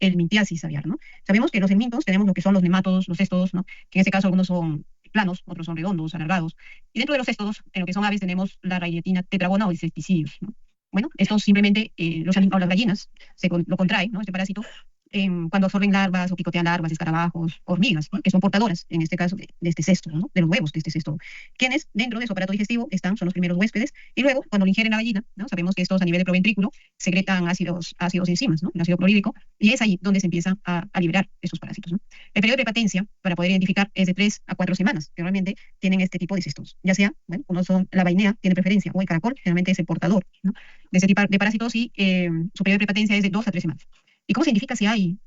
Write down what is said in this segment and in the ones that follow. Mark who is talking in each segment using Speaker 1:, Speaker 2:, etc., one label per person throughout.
Speaker 1: helminthiasis aviar, ¿no? Sabemos que los helmintos tenemos lo que son los nematodos, los céstodos, ¿no? Que en este caso algunos son planos, otros son redondos, alargados. Y dentro de los céstodos, en lo que son aves, tenemos la rayetina tetragona o insecticidios, ¿no? Bueno, estos simplemente, o las gallinas, lo contraen, ¿no? Este parásito, cuando absorben larvas o picotean larvas, escarabajos, hormigas, ¿no? Que son portadoras, en este caso, de este cesto, ¿no? De los huevos de este cesto, quienes dentro de su aparato digestivo son los primeros huéspedes, y luego, cuando lo ingieren la gallina, ¿no? Sabemos que estos a nivel de proventrículo secretan ácidos enzimas, ¿no? El ácido clorhídrico, y es ahí donde se empiezan a liberar estos parásitos, ¿no? El periodo de prepatencia, para poder identificar, es de 3 a 4 semanas, que realmente tienen este tipo de cestos, ya sea, bueno, uno son la bainea, tiene preferencia, o el caracol, generalmente es el portador, ¿no? De ese tipo de parásitos, y su periodo de prepatencia es de 2 a 3 semanas. ¿Y cómo se identifica si hay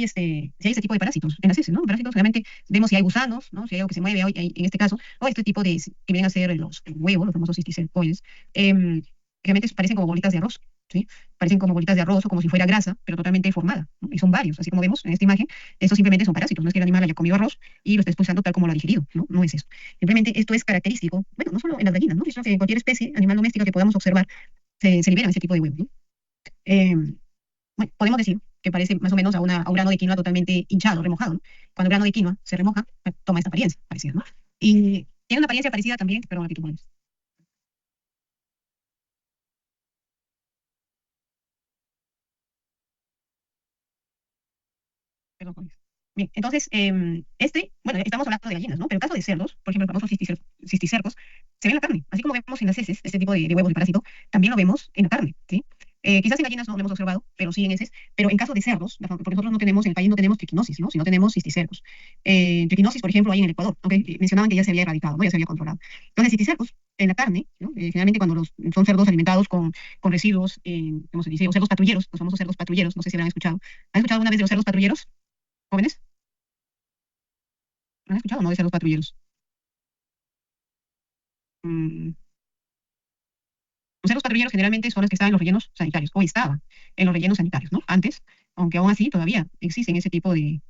Speaker 1: este tipo de parásitos en las heces, ¿no? Parásitos, realmente vemos si hay gusanos, ¿no? Si hay algo que se mueve en este caso, o este tipo que vienen a ser los huevos, los famosos cisticercoides, realmente parecen como bolitas de arroz, ¿sí? Parecen como bolitas de arroz o como si fuera grasa, pero totalmente formada, ¿no? Y son varios, así como vemos en esta imagen. Estos simplemente son parásitos, no es que el animal haya comido arroz y lo está expulsando tal como lo ha digerido, ¿no? No es eso. Simplemente esto es característico, bueno, no solo en las gallinas, ¿no? Sino que en cualquier especie animal doméstica que podamos observar, se liberan ese tipo de huevos, ¿no? Em, bueno, podemos decir que parece más o menos a un grano de quinoa totalmente hinchado, remojado, ¿no? Cuando el grano de quinoa se remoja, toma esta apariencia parecida, ¿no? Y tiene una apariencia parecida también, perdón, aquí tú pones. Perdón, pones. Bien, entonces, bueno, estamos hablando de gallinas, ¿no? Pero el caso de cerdos, por ejemplo, el famoso cisticercos, se ve en la carne. Así como vemos en las heces, este tipo de huevos de parásito, también lo vemos en la carne, ¿sí? Quizás en gallinas no lo hemos observado, pero sí en heces. Pero en caso de cerdos, porque nosotros no tenemos, en el país no tenemos triquinosis, ¿no? Sino tenemos cisticercos. Triquinosis, por ejemplo, hay en el Ecuador, ¿ok? Mencionaban que ya se había erradicado, ¿no? Ya se había controlado. Entonces, cisticercos en la carne, ¿no? Generalmente cuando son cerdos alimentados con residuos, ¿cómo se dice? O cerdos patrulleros, los famosos cerdos patrulleros, no sé si habrán escuchado. ¿Han escuchado alguna vez de los cerdos patrulleros, jóvenes? ¿Han escuchado o no de cerdos patrulleros? Mm, Los cerdos patrulleros generalmente son los que están en los rellenos sanitarios, o estaban en los rellenos sanitarios, ¿no? Antes, aunque aún así todavía existen ese tipo de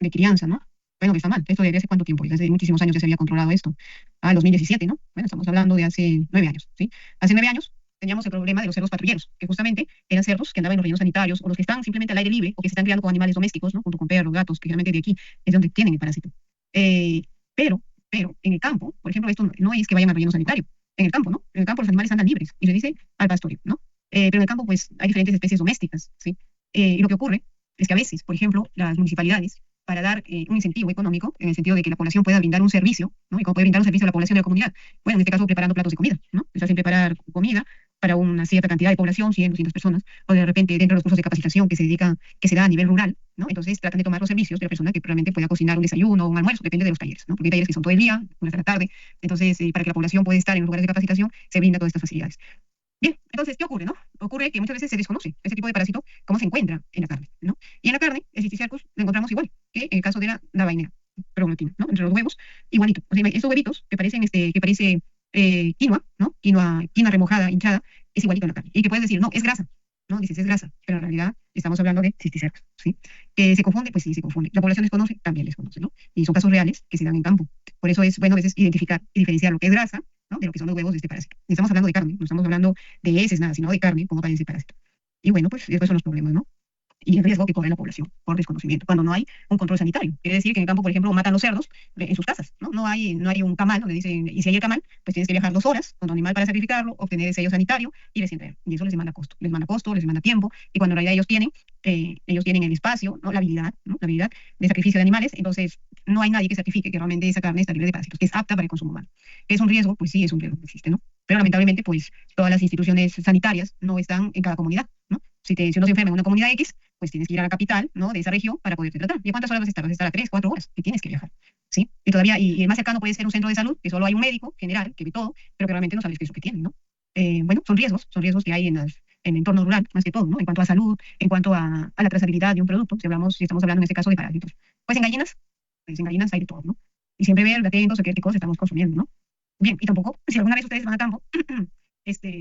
Speaker 1: crianza, ¿no? Bueno, que está mal. Esto desde hace cuánto tiempo, desde hace muchísimos años ya se había controlado esto. Ah, 2017, ¿no? Bueno, estamos hablando de hace 9 años, ¿sí? Hace 9 años teníamos el problema de los cerdos patrulleros, que justamente eran cerdos que andaban en los rellenos sanitarios, o los que están simplemente al aire libre, o que se están criando con animales domésticos, ¿no? Junto con perros, gatos, que generalmente de aquí es donde tienen el parásito. Eh, pero, pero en el campo, por ejemplo, esto no es que vayan al relleno sanitario. En el campo, ¿no? En el campo los animales andan libres y se dice al pastoreo, ¿no? Pero en el campo, pues, hay diferentes especies domésticas, ¿sí? Y lo que ocurre es que a veces, por ejemplo, las municipalidades, para dar un incentivo económico, en el sentido de que la población pueda brindar un servicio, ¿no? Y cómo puede brindar un servicio a la población de la comunidad. Bueno, en este caso, preparando platos de comida, ¿no? Se hacen preparar comida para una cierta cantidad de población, 100, 200 personas, o de repente dentro de los cursos de capacitación que se da a nivel rural, ¿no? Entonces tratan de tomar los servicios de la persona que realmente pueda cocinar un desayuno o un almuerzo, depende de los talleres, ¿no? Porque hay talleres que son todo el día, unas de la tarde, entonces para que la población pueda estar en los lugares de capacitación, se brinda todas estas facilidades. Bien, entonces, ¿qué ocurre, no? Ocurre que muchas veces se desconoce ese tipo de parásito, cómo se encuentra en la carne, ¿no? Y en la carne, el cisticercus lo encontramos igual que en el caso de la vainera, proglutina, ¿no? Entre los huevos, igualito. O sea, estos huevitos que parece quinoa, ¿no? Quinoa remojada, hinchada, es igualito en la carne. Y que puedes decir, no, es grasa, ¿no? Dices, es grasa, pero en realidad estamos hablando de cisticercus, ¿sí? Que se confunde, pues sí, se confunde. La población desconoce, también desconoce, ¿no? Y son casos reales que se dan en campo. Por eso es bueno a veces identificar y diferenciar lo que es grasa, ¿no? De lo que son los huevos de este parásito. Y estamos hablando de carne, no estamos hablando de heces, nada, sino de carne, como aparece ese parásito. Y bueno, pues después son los problemas, ¿no? Y el riesgo que corre la población por desconocimiento, cuando no hay un control sanitario. Quiere decir que en el campo, por ejemplo, matan los cerdos en sus casas, ¿no? No hay un camal donde dicen, y si hay el camal, pues tienes que viajar 2 horas con tu animal para sacrificarlo, obtener el sello sanitario y recién traer. Y eso les demanda costo, les demanda tiempo, y cuando en realidad ellos tienen el espacio, ¿no? La habilidad, ¿no? La habilidad de sacrificio de animales, entonces no hay nadie que certifique que realmente esa carne está libre de parásitos, que es apta para el consumo humano. ¿Es un riesgo? Pues sí, es un riesgo que existe, ¿no? Pero lamentablemente, pues todas las instituciones sanitarias no están en cada comunidad, ¿no? Si uno se enferma en una comunidad X, pues tienes que ir a la capital, ¿no? De esa región para poderte tratar. ¿Y a cuántas horas vas a estar? Vas a estar a 3, 4 horas, que tienes que viajar, ¿sí? Y todavía, y el más cercano puede ser un centro de salud, que solo hay un médico general que ve todo, pero que realmente no sabes qué es lo que tiene, ¿no? Bueno, son riesgos que hay en el entorno rural, más que todo, ¿no? En cuanto a salud, en cuanto a la trazabilidad de un producto, si estamos hablando en este caso de parásitos. Pues en gallinas hay de todo, ¿no? Y siempre ver, atentos a qué cosas estamos consumiendo, ¿no? Bien, y tampoco, si alguna vez ustedes van a campo,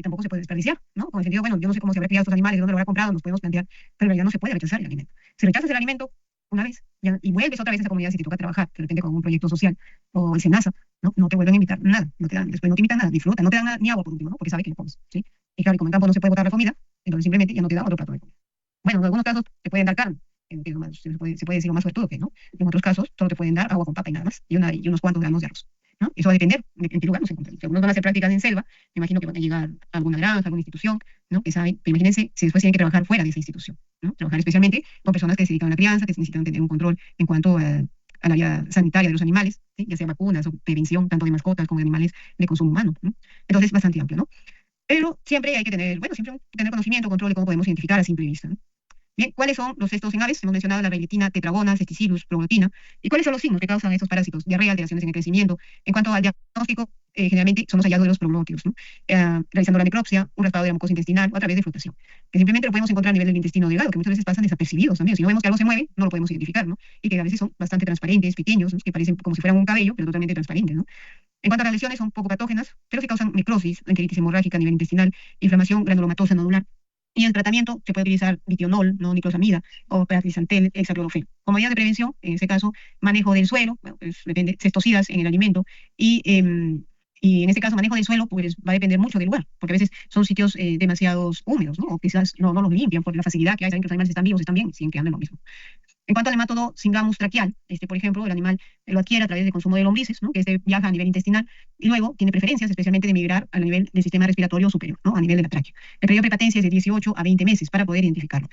Speaker 1: tampoco se puede desperdiciar, ¿no? Con el sentido, bueno, yo no sé cómo se habrá criado estos animales, de dónde lo habrá comprado, nos podemos plantear, pero en realidad no se puede rechazar el alimento. Si rechazas el alimento una vez y vuelves otra vez a esa comunidad, si te toca trabajar, de repente con un proyecto social o el SENASA, ¿no? No te vuelven a invitar nada, después no te invitan nada, disfruta, no te dan nada, ni agua por último, ¿no? Porque sabe que le comes, ¿sí? Y claro, y como en campo no se puede botar la comida, entonces simplemente ya no te da otro plato de comida. Bueno, en algunos casos te pueden dar carne, que se puede decir lo más suertudo que, ¿no? En otros casos solo te pueden dar agua con papa y nada más, y unos cuantos granos de arroz, ¿no? Eso va a depender de en qué lugar nos encontremos. Si algunos van a hacer prácticas en selva, me imagino que van a llegar a alguna granja, a alguna institución, ¿no? Que saben, pero imagínense si después tienen que trabajar fuera de esa institución, ¿no? Trabajar especialmente con personas que se dedican a la crianza, que necesitan tener un control en cuanto al área sanitaria de los animales, ¿sí? Ya sea vacunas o prevención tanto de mascotas como de animales de consumo humano, ¿no? Entonces es bastante amplio, ¿no? Pero siempre hay que tener, bueno, siempre tener conocimiento, control de cómo podemos identificar a simple vista, ¿no? Bien, ¿cuáles son los cestos en aves? Hemos mencionado la railetina, tetragonas, cesticilus, proglutina. ¿Y cuáles son los signos que causan estos parásitos? Diarrea, alteraciones en el crecimiento. En cuanto al diagnóstico, generalmente son los hallazgos de los proglótidos, ¿no? Realizando la necropsia, un raspado de la mucosa intestinal o a través de flotación. Que simplemente lo podemos encontrar a nivel del intestino delgado, que muchas veces pasan desapercibidos también. Si no vemos que algo se mueve, no lo podemos identificar, ¿no? Y que a veces son bastante transparentes, pequeños, ¿no? Que parecen como si fueran un cabello, pero totalmente transparentes, ¿no? En cuanto a las lesiones, son poco patógenas, pero sí causan necrosis, enteritis hemorrágica a nivel intestinal, inflamación granulomatosa nodular. Y el tratamiento se puede utilizar vitionol, no niclosamida, o prazisantel, hexaclorofeno. Como medida de prevención, en este caso, manejo del suelo, bueno, pues depende, cestocidas en el alimento, y en este caso, manejo del suelo, pues va a depender mucho del lugar, porque a veces son sitios demasiado húmedos, ¿no? O quizás no los limpian por la facilidad que hay, saben que los animales están vivos, están bien, siguen quedando en lo mismo. En cuanto al hemátodo Syngamus traqueal, por ejemplo, el animal lo adquiere a través del consumo de lombrices, ¿no? Que viaja a nivel intestinal y luego tiene preferencias, especialmente de migrar al nivel del sistema respiratorio superior, ¿no? A nivel de la tráquea. El periodo de prepatencia es de 18 a 20 meses para poder identificarlo.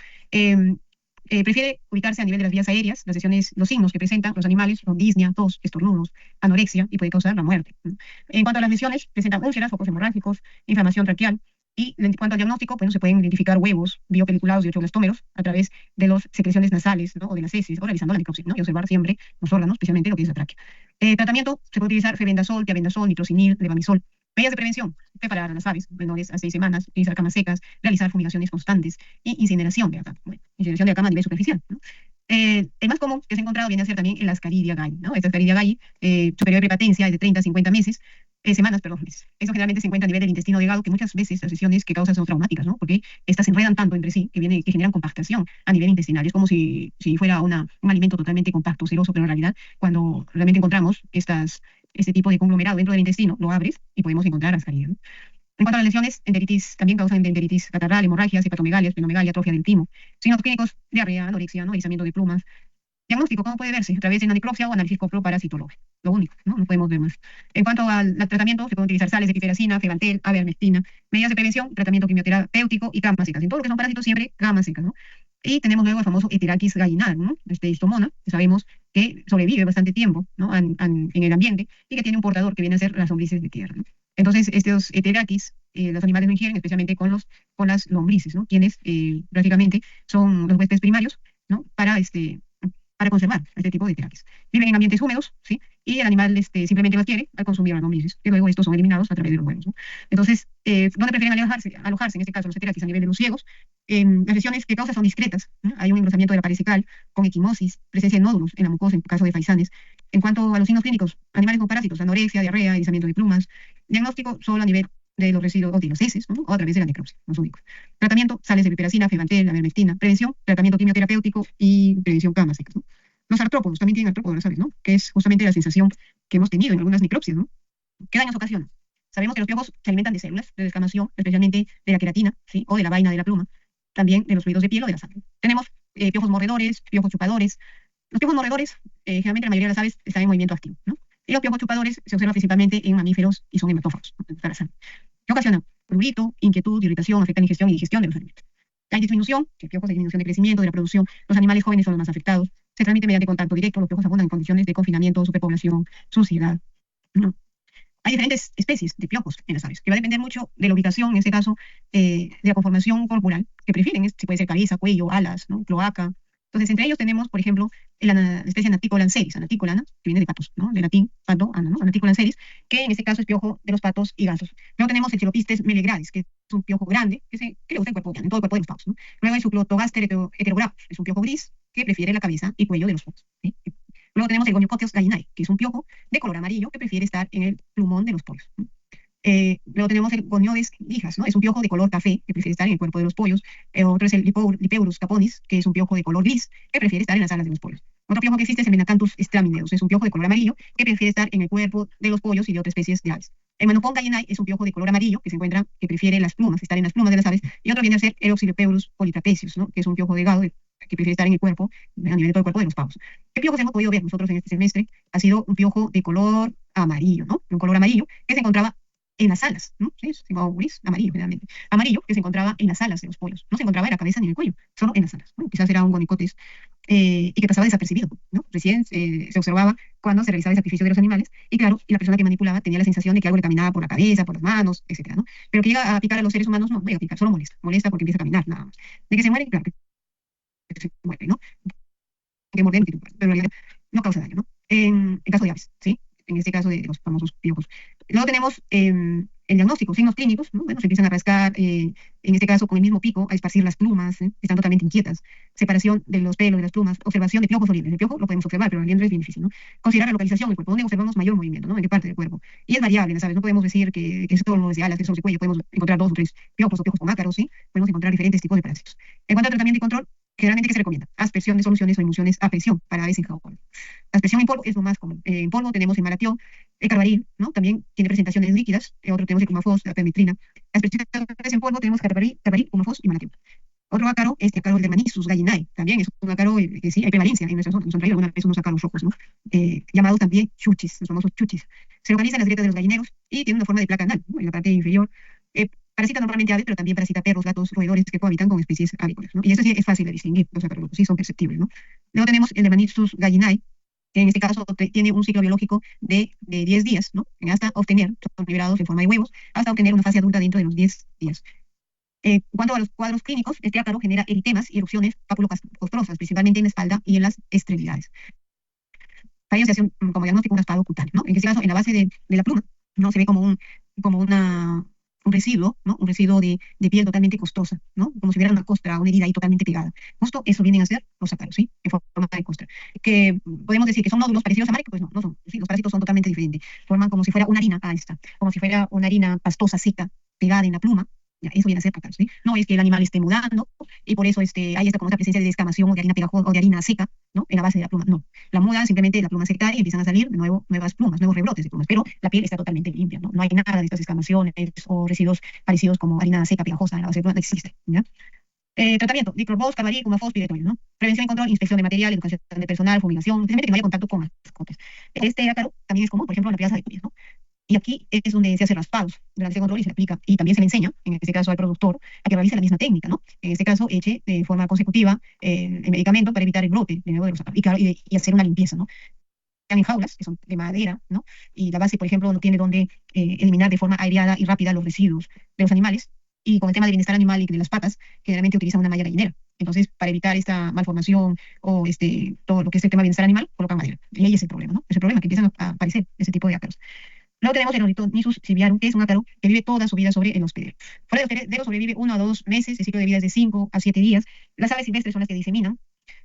Speaker 1: Prefiere ubicarse a nivel de las vías aéreas, los signos que presentan los animales son disnea, tos, estornudos, anorexia y puede causar la muerte, ¿no? En cuanto a las lesiones, presentan úlceras, focos hemorrágicos, inflamación traqueal. Y en cuanto al diagnóstico, bueno, se pueden identificar huevos biopeliculados y ochoblástomos a través de las secreciones nasales, ¿no? O de las heces, o realizando la necropsia, ¿no? Y observar siempre los órganos, especialmente lo que es la tráquea. Tratamiento, se puede utilizar febendazol, tiabendazol, nitrocinil, levamisol. Medidas de prevención, preparar a las aves menores a 6 semanas, utilizar camas secas, realizar fumigaciones constantes y incineración de la cama. Bueno, incineración de la cama a nivel superficial, ¿no? El más común que se ha encontrado viene a ser también el Ascaridia galli, ¿no? Esta Ascaridia galli, su periodo de prepatencia es de 30 a 50 meses, semanas, perdón, meses. Eso generalmente se encuentra a nivel del intestino delgado, que muchas veces las lesiones que causan son traumáticas, ¿no? Porque estas se enredan tanto entre sí que generan compactación a nivel intestinal. Es como si fuera un alimento totalmente compacto, ceroso, pero en realidad cuando realmente encontramos este tipo de conglomerado dentro del intestino, lo abres y podemos encontrar Ascaridia, ¿no? En cuanto a las lesiones, enteritis también causan enteritis catarral, hemorragias, hepatomegalia, esplenomegalia, atrofia del timo. Signos clínicos, diarrea, anorexia, ¿no? Erizamiento de plumas. Diagnóstico, ¿cómo puede verse? A través de una necropsia o análisis coproparasitológico. Lo único, ¿no? No podemos ver más. En cuanto al tratamiento, se pueden utilizar sales de piperacina, febantel, avermectina. Medidas de prevención, tratamiento quimioterapéutico y camas secas. En todo lo que son parásitos, siempre camas secas, ¿no? Y tenemos luego el famoso Heterachis gallinarum, ¿no? Histomona, que sabemos que sobrevive bastante tiempo, ¿no? En el ambiente y que tiene un portador que viene a ser las lombrices de tierra, ¿no? Entonces, estos Heterachis, los animales lo ingieren, especialmente con las lombrices, ¿no? Quienes prácticamente son los huéspedes primarios, ¿no? Para conservar este tipo de terapias. Viven en ambientes húmedos, ¿sí? Y el animal simplemente lo adquiere al consumir las lombrices, y luego estos son eliminados a través de los huevos, ¿no? Entonces, ¿dónde prefieren alojarse, en este caso los heteráquis a nivel de los ciegos? Las lesiones que causan son discretas, ¿no? Hay un engrosamiento de la pared cecal con equimosis, presencia de nódulos en la mucosa en caso de faisanes. En cuanto a los signos clínicos, animales con parásitos, anorexia, diarrea, erizamiento de plumas. Diagnóstico solo a nivel de los residuos o de las heces, ¿no? O a través de la necropsia, los únicos. Tratamiento, sales de piperacina, febantel, avermectina. Prevención, tratamiento quimioterapéutico y prevención camas secas, ¿no? Los artrópodos, también tienen artrópodos, ¿sabes, no? Que es justamente la sensación que hemos tenido en algunas necropsias, ¿no? ¿Qué daños ocasionan? Sabemos que los piojos se alimentan de células de descamación, especialmente de la queratina, ¿sí? O de la vaina de la pluma, también de los fluidos de piel o de la sangre. Tenemos piojos mordedores, piojos chupadores. Los piojos mordedores, generalmente la mayoría de las aves están en movimiento activo, ¿no? Y los piojos chupadores se observan principalmente en mamíferos y son hematófagos, ¿no? ¿Qué ocasiona? Prurito, inquietud, irritación, afecta la ingestión y digestión de los alimentos. Hay disminución, el piojo es disminución de crecimiento, de la producción. Los animales jóvenes son los más afectados. Se transmite mediante contacto directo. Los piojos abundan en condiciones de confinamiento, superpoblación, suciedad, ¿no? Hay diferentes especies de piojos en las aves, que va a depender mucho de la ubicación, en este caso, de la conformación corporal que prefieren. Si puede ser cabeza, cuello, alas, ¿no? Cloaca. Entonces, entre ellos tenemos, por ejemplo, la especie Anatícola anceris, Anatícola, ¿no? Que viene de patos, ¿no? De latín, pato, ana, ¿no? Anatícola anceris, que en este caso es piojo de los patos y gansos. Luego tenemos el Chilopistes melegrades, que es un piojo grande, que le gusta el cuerpo, en todo el cuerpo de los patos, ¿no? Luego hay su Clotogaster heterograpus, es un piojo gris, que prefiere la cabeza y cuello de los patos, ¿sí? Luego tenemos el Goniocotios gallinae, que es un piojo de color amarillo, que prefiere estar en el plumón de los pollos, ¿no? Luego tenemos el Goniodes lijas, ¿no? Es un piojo de color café que prefiere estar en el cuerpo de los pollos. Otro es el Lipeurus caponis, que es un piojo de color gris que prefiere estar en las alas de los pollos. Otro piojo que existe es el Menacanthus stramineus, es un piojo de color amarillo que prefiere estar en el cuerpo de los pollos y de otras especies de aves. El Manopón gallinae es un piojo de color amarillo que se encuentra, que prefiere las plumas, estar en las plumas de las aves, y otro viene a ser el Oxylopeurus polytrapecius, ¿no? Que es un piojo delgado que prefiere estar en el cuerpo, a nivel de todo el cuerpo de los pavos. ¿Qué piojos hemos podido ver nosotros en este semestre? Ha sido un piojo de color amarillo, ¿no? Un color amarillo que se encontraba en las alas, ¿no? Sí, se llamaba gris, amarillo generalmente. Amarillo que se encontraba en las alas de los pollos. No se encontraba en la cabeza ni en el cuello, solo en las alas. Bueno, quizás era un gonicotes y que pasaba desapercibido, ¿no? Recién se observaba cuando se realizaba el sacrificio de los animales y claro, y la persona que manipulaba tenía la sensación de que algo le caminaba por la cabeza, por las manos, etcétera, ¿no? Pero que llega a picar a los seres humanos, no llega a picar, solo molesta, molesta porque empieza a caminar, nada más. De que se muere, claro, que se muere, ¿no? Que morder, pero en realidad no causa daño, ¿no? En caso de aves, ¿sí? En este caso de los famosos piojos. Luego tenemos el diagnóstico, signos clínicos, ¿no? Bueno, se empiezan a rascar, en este caso con el mismo pico, a esparcir las plumas, están totalmente inquietas. Separación de los pelos, de las plumas, observación de piojos o liendres. El piojo lo podemos observar, pero el liendre es bien difícil, ¿no? Considerar la localización del cuerpo, donde observamos mayor movimiento, ¿no? En qué parte del cuerpo. Y es variable, ¿sabes? No podemos decir que es todo lo de alas, que es sobre cuello, podemos encontrar dos o tres piojos o piojos con ácaros, ¿sí? Podemos encontrar diferentes tipos de parásitos. En cuanto a tratamiento y control, generalmente, ¿qué se recomienda? Aspersión de soluciones o emulsiones a presión para aves en jabón. La aspersión en polvo es lo más común. En polvo tenemos el malatión, el carbaryl, ¿no? También tiene presentaciones líquidas. Otro tenemos el cumafos, la permetrina. La aspersión en polvo tenemos carbaryl, cumafos y malatión. Otro ácaro es el ácaro de Manixus gallinae. También es un ácaro que sí hay prevalencia en nuestra zona. Nos han traído alguna vez unos ácaros rojos, ¿no? Llamados también chuchis, los famosos chuchis. Se localiza en las grietas de los gallineros y tiene una forma de placa anal, ¿no? En la parte inferior. Parasita normalmente aves, pero también parasita perros, gatos, roedores que cohabitan con especies avícolas, ¿no? Y eso sí es fácil de distinguir, los ácaros sí son perceptibles, ¿no? Luego tenemos el de Manixus gallinae, que en este caso tiene un ciclo biológico de 10 días, ¿no? Hasta obtener, son liberados en forma de huevos, hasta obtener una fase adulta dentro de los 10 días. En cuanto a los cuadros clínicos, este ácaro genera eritemas y erupciones papulocostrosas, principalmente en la espalda y en las extremidades. Para ello se hace como diagnóstico un raspado cutáneo, ¿no? En este caso, en la base de la pluma, ¿no? Se ve como un residuo, ¿no? Un residuo de piel totalmente costrosa, ¿no? Como si hubiera una costra, una herida ahí totalmente pegada. Justo eso vienen a ser los ácaros, ¿sí? En forma de costra. Que podemos decir que son nódulos parecidos a marica, pues no, no son. ¿Sí? Los parásitos son totalmente diferentes. Forman como si fuera una harina, ahí está. Como si fuera una harina pastosa, seca, pegada en la pluma. Ya, eso viene a ser ácaros, ¿sí? No es que el animal esté mudando y por eso hay esta como esta presencia de descamación o de harina pegajosa o de harina seca, ¿no? En la base de la pluma. No. La muda simplemente la pluma se cae y empiezan a salir de nuevo nuevas plumas, nuevos rebrotes de plumas, pero la piel está totalmente limpia, ¿no? No hay nada de estas escamaciones o residuos parecidos como harina seca, pegajosa en la base de pluma, no existe, ¿ya? Tratamiento, diclorvos, carbaryl, cumafos, piretoides, ¿no? Prevención y control, inspección de material, educación de personal, fumigación, especialmente que no haya contacto con mascotas. Este ácaro también es común, por ejemplo, en la plaza de cuyes, ¿no? Y aquí es donde se hace raspados durante ese control y se le aplica. Y también se le enseña, en este caso al productor, a que realice la misma técnica, ¿no? En este caso, eche de forma consecutiva el medicamento para evitar el brote de nuevo de los ácaros. Y, claro, y hacer una limpieza, ¿no? En jaulas, que son de madera, ¿no? Y la base, por ejemplo, no tiene donde eliminar de forma aireada y rápida los residuos de los animales. Y con el tema del bienestar animal y de las patas, generalmente utilizan una malla gallinera. Entonces, para evitar esta malformación o todo lo que es el tema del bienestar animal, colocan madera. Y ahí es el problema, ¿no? Es el problema, que empiezan a aparecer ese tipo de ácaros. Luego tenemos el Ornithomyzus sylviarum, que es un ácaro que vive toda su vida sobre el hospedero. Fuera del hospedero sobrevive 1 a 2 meses, el ciclo de vida es de 5 a 7 días. Las aves silvestres son las que diseminan.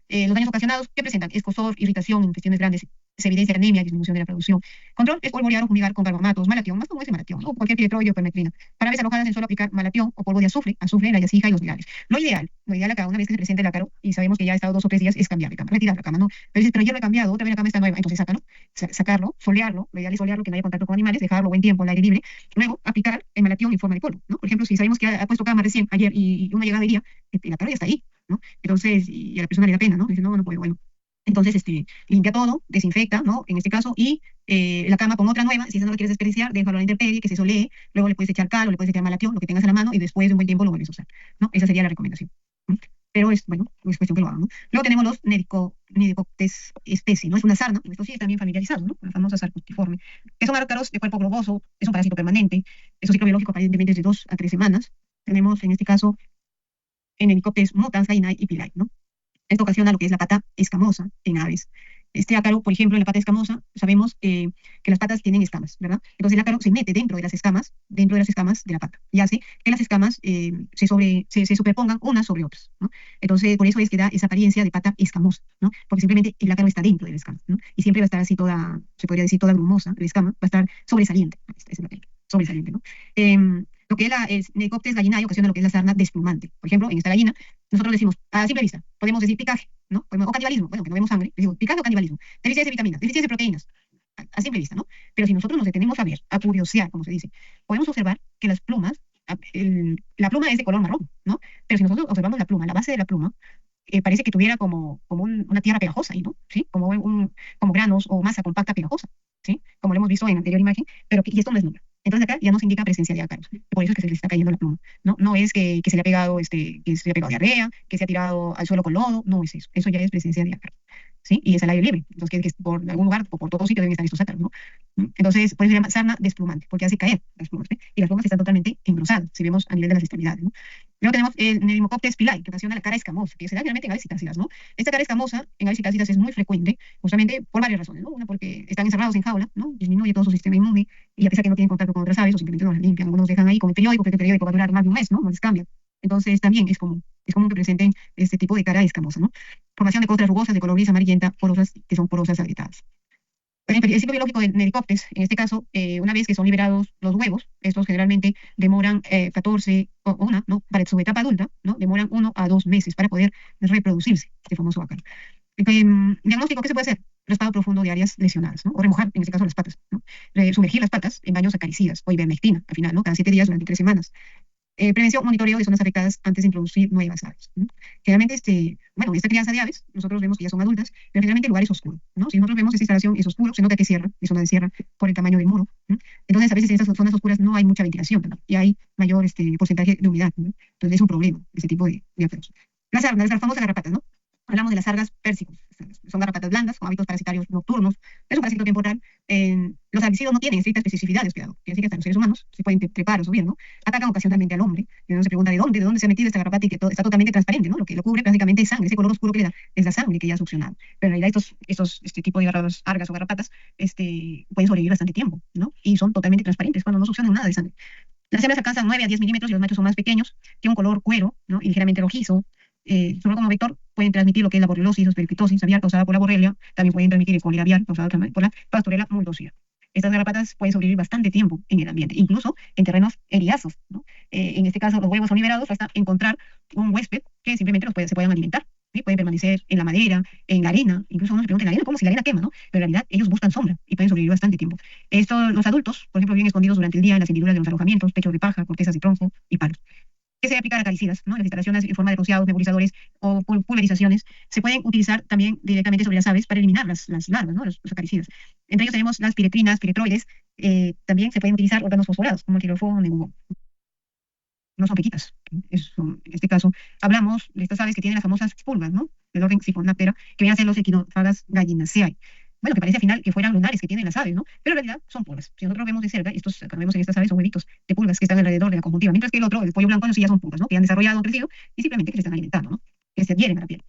Speaker 1: Los daños ocasionados, ¿qué presentan? Escozor, irritación, infecciones grandes, se evidencia anemia, disminución de la producción. Control es polvorear o fumigar con carbamatos, malatión, más común es el malatión, o cualquier piretroide o permetrina. Para aves alojadas en suelo aplicar malatión o polvo de azufre, la yacija y los virales. Lo ideal acá, una vez que se presente el ácaro y sabemos que ya ha estado 2 o 3 días, es cambiar de cama, retirar la cama, ¿no? Pero dices, pero ya lo he cambiado, otra vez la cama está nueva, entonces sácalo, sacarlo, solearlo, lo ideal es solearlo, que no haya contacto con animales, dejarlo buen tiempo al aire libre, luego aplicar el malatión en forma de polvo, ¿no? Por ejemplo, si sabemos que ha puesto cama recién ayer y una llegada de día, el ácaro ya está ahí, ¿no? Entonces, y a la persona le da pena, ¿no? Dice, no, no puedo, bueno. Entonces, limpia todo, desinfecta, ¿no? En este caso, y la cama con otra nueva, si esa no la quieres desperdiciar, déjalo a la intemperie, que se solee, luego le puedes echar cal o le puedes echar malatión, lo que tengas a la mano, y después de un buen tiempo lo vuelves a usar, ¿no? Esa sería la recomendación. ¿No? Pero bueno, es cuestión que lo hagan, ¿no? Luego tenemos los Nidicoctes especie, ¿no? Es una sarna, y esto sí está bien familiarizado, ¿no? La famosa sarcoptiforme. Que son ácaros de cuerpo globoso, es un parásito permanente, es un ciclo biológico aparentemente es de 2 a 3 semanas. Tenemos, en este caso, Nidicoctes mutans, gallinae y pilae, ¿no? Esto ocasiona lo que es la pata escamosa en aves. Este ácaro, por ejemplo, en la pata escamosa, sabemos que las patas tienen escamas, ¿verdad? Entonces el ácaro se mete dentro de las escamas de la pata, y hace que las escamas se superpongan unas sobre otras, ¿no? Entonces, por eso es que da esa apariencia de pata escamosa, ¿no? Porque simplemente el ácaro está dentro de la escama, ¿no? Y siempre va a estar así toda, se podría decir, toda brumosa, la escama, va a estar sobresaliente, esa es la palabra, sobresaliente, ¿no? Lo que es el Necoptes gallinae ocasiona lo que es la sarna desplumante. Por ejemplo, en esta gallina, nosotros decimos, a simple vista, podemos decir picaje, ¿no? O canibalismo, bueno, que no vemos sangre, decimos picaje o canibalismo, deficiencia de vitaminas, deficiencia de proteínas. a simple vista, ¿no? Pero si nosotros nos detenemos a ver, a curiosear, como se dice, podemos observar que las plumas, la pluma es de color marrón, ¿no? Pero si nosotros observamos la pluma, la base de la pluma, parece que tuviera como una tierra pegajosa ahí, ¿no? ¿Sí? Como granos o masa compacta pegajosa, ¿sí? Como lo hemos visto en la anterior imagen, y esto no es nubla. Entonces acá ya nos indica presencia de ácaros. Por eso es que se le está cayendo la pluma. No, no es que se le ha pegado, que se le ha pegado diarrea, que se ha tirado al suelo con lodo, no es eso. Eso ya es presencia de ácaros. ¿Sí? Y es al aire libre. Entonces, que por algún lugar o por todo sitio deben estar estos ácaros, ¿no? Entonces, por eso se llama sarna desplumante, porque hace caer las plumas, ¿sí? Y las plumas están totalmente engrosadas, si vemos a nivel de las extremidades, ¿no? Luego tenemos el Pneumococtes pilae, que ocasiona la cara escamosa, que se da generalmente en aves citácidas, ¿no? Esta cara escamosa en aves citácidas es muy frecuente, justamente por varias razones, ¿no? Una, porque están encerrados en jaula, ¿no? Disminuye todo su sistema inmune, y a pesar que no tienen contacto con otras aves, o simplemente no las limpian, algunos dejan ahí con el periódico, porque el periódico va a durar más de un mes, ¿no? No les cambian. Entonces, también es común que presenten este tipo de cara escamosa, ¿no? Formación de costras rugosas de color gris amarillenta, porosas, que son porosas agrietadas. El ciclo biológico del Nericoptes, en este caso, una vez que son liberados los huevos, estos generalmente demoran 14 o una, ¿no? Para su etapa adulta, ¿no? Demoran 1 a 2 meses para poder reproducirse, este famoso ácaro. Diagnóstico, ¿qué se puede hacer? Raspado profundo de áreas lesionadas, ¿no? O remojar, en este caso, las patas, ¿no? Sumergir las patas en baños acaricidas o ivermectina, al final, ¿no? Cada 7 días durante 3 semanas. Prevención, monitoreo de zonas afectadas antes de introducir nuevas aves, ¿no? Generalmente, bueno, esta crianza de aves, nosotros vemos que ya son adultas, pero generalmente el lugar es oscuro, ¿no? Si nosotros vemos esta instalación es oscuro, se nota que cierra, es zona de sierra por el tamaño del muro, ¿no? Entonces, a veces en estas zonas oscuras no hay mucha ventilación, ¿no? Y hay mayor porcentaje de humedad, ¿no? Entonces es un problema ese tipo de ácaros. Las famosas garrapatas, ¿no? Hablamos de las sargas pérsicos. Son garrapatas blandas con hábitos parasitarios nocturnos. Es un parásito temporal. Los herbicidas no tienen estricta especificidad de hospedador. Quiere decir que hasta los seres humanos se pueden trepar o subir, ¿no? Atacan ocasionalmente al hombre. Y uno se pregunta de dónde se ha metido esta garrapata y que está totalmente transparente, ¿no? Lo que lo cubre prácticamente es sangre. Ese color oscuro que le da es la sangre que ya ha succionado. Pero en realidad este tipo de algas o garrapatas pueden sobrevivir bastante tiempo, ¿no? Y son totalmente transparentes cuando no succionan nada de sangre. Las hembras alcanzan 9 a 10 milímetros y los machos son más pequeños, tienen un color cuero, ¿no? Y ligeramente rojizo. Solo como vector pueden transmitir lo que es la borreliosis o periquitosis aviar causada por la borrelia, también pueden transmitir el cólera aviar causada por la pastorela multocida. Estas garrapatas pueden sobrevivir bastante tiempo en el ambiente, incluso en terrenos erizazos, ¿no? En este caso, los huevos son liberados hasta encontrar un huésped que simplemente se puedan alimentar. ¿Sí? Pueden permanecer en la madera, en la arena, incluso uno se pregunta en la arena, como si la arena quema, ¿no? Pero en realidad ellos buscan sombra y pueden sobrevivir bastante tiempo. Los adultos, por ejemplo, viven escondidos durante el día en las hendiduras de los alojamientos, techos de paja, cortezas de tronco y palos. Que se aplican a acaricidas, ¿no? Las instalaciones en forma de rociados, nebulizadores o pulverizaciones se pueden utilizar también directamente sobre las aves para eliminar las larvas, ¿no? Los acaricidas. Entre ellos tenemos las piretrinas, piretroides. También se pueden utilizar órganos fosforados, como el quirófano nebulo. No son pequitas. En este caso, hablamos de estas aves que tienen las famosas pulgas, ¿no? Del orden Siphonaptera, que vienen a ser los equinofagas gallinaceae. Bueno, que parece al final que fueran lunares que tienen las aves, ¿no? Pero en realidad son pulgas. Si nosotros vemos de cerca, acá vemos en estas aves son huevitos de pulgas que están alrededor de la conjuntiva, mientras que el pollo blanco, sí ya son pulgas, ¿no? Que han desarrollado, han crecido y simplemente que se están alimentando, ¿no? Que se adhieren a la piel.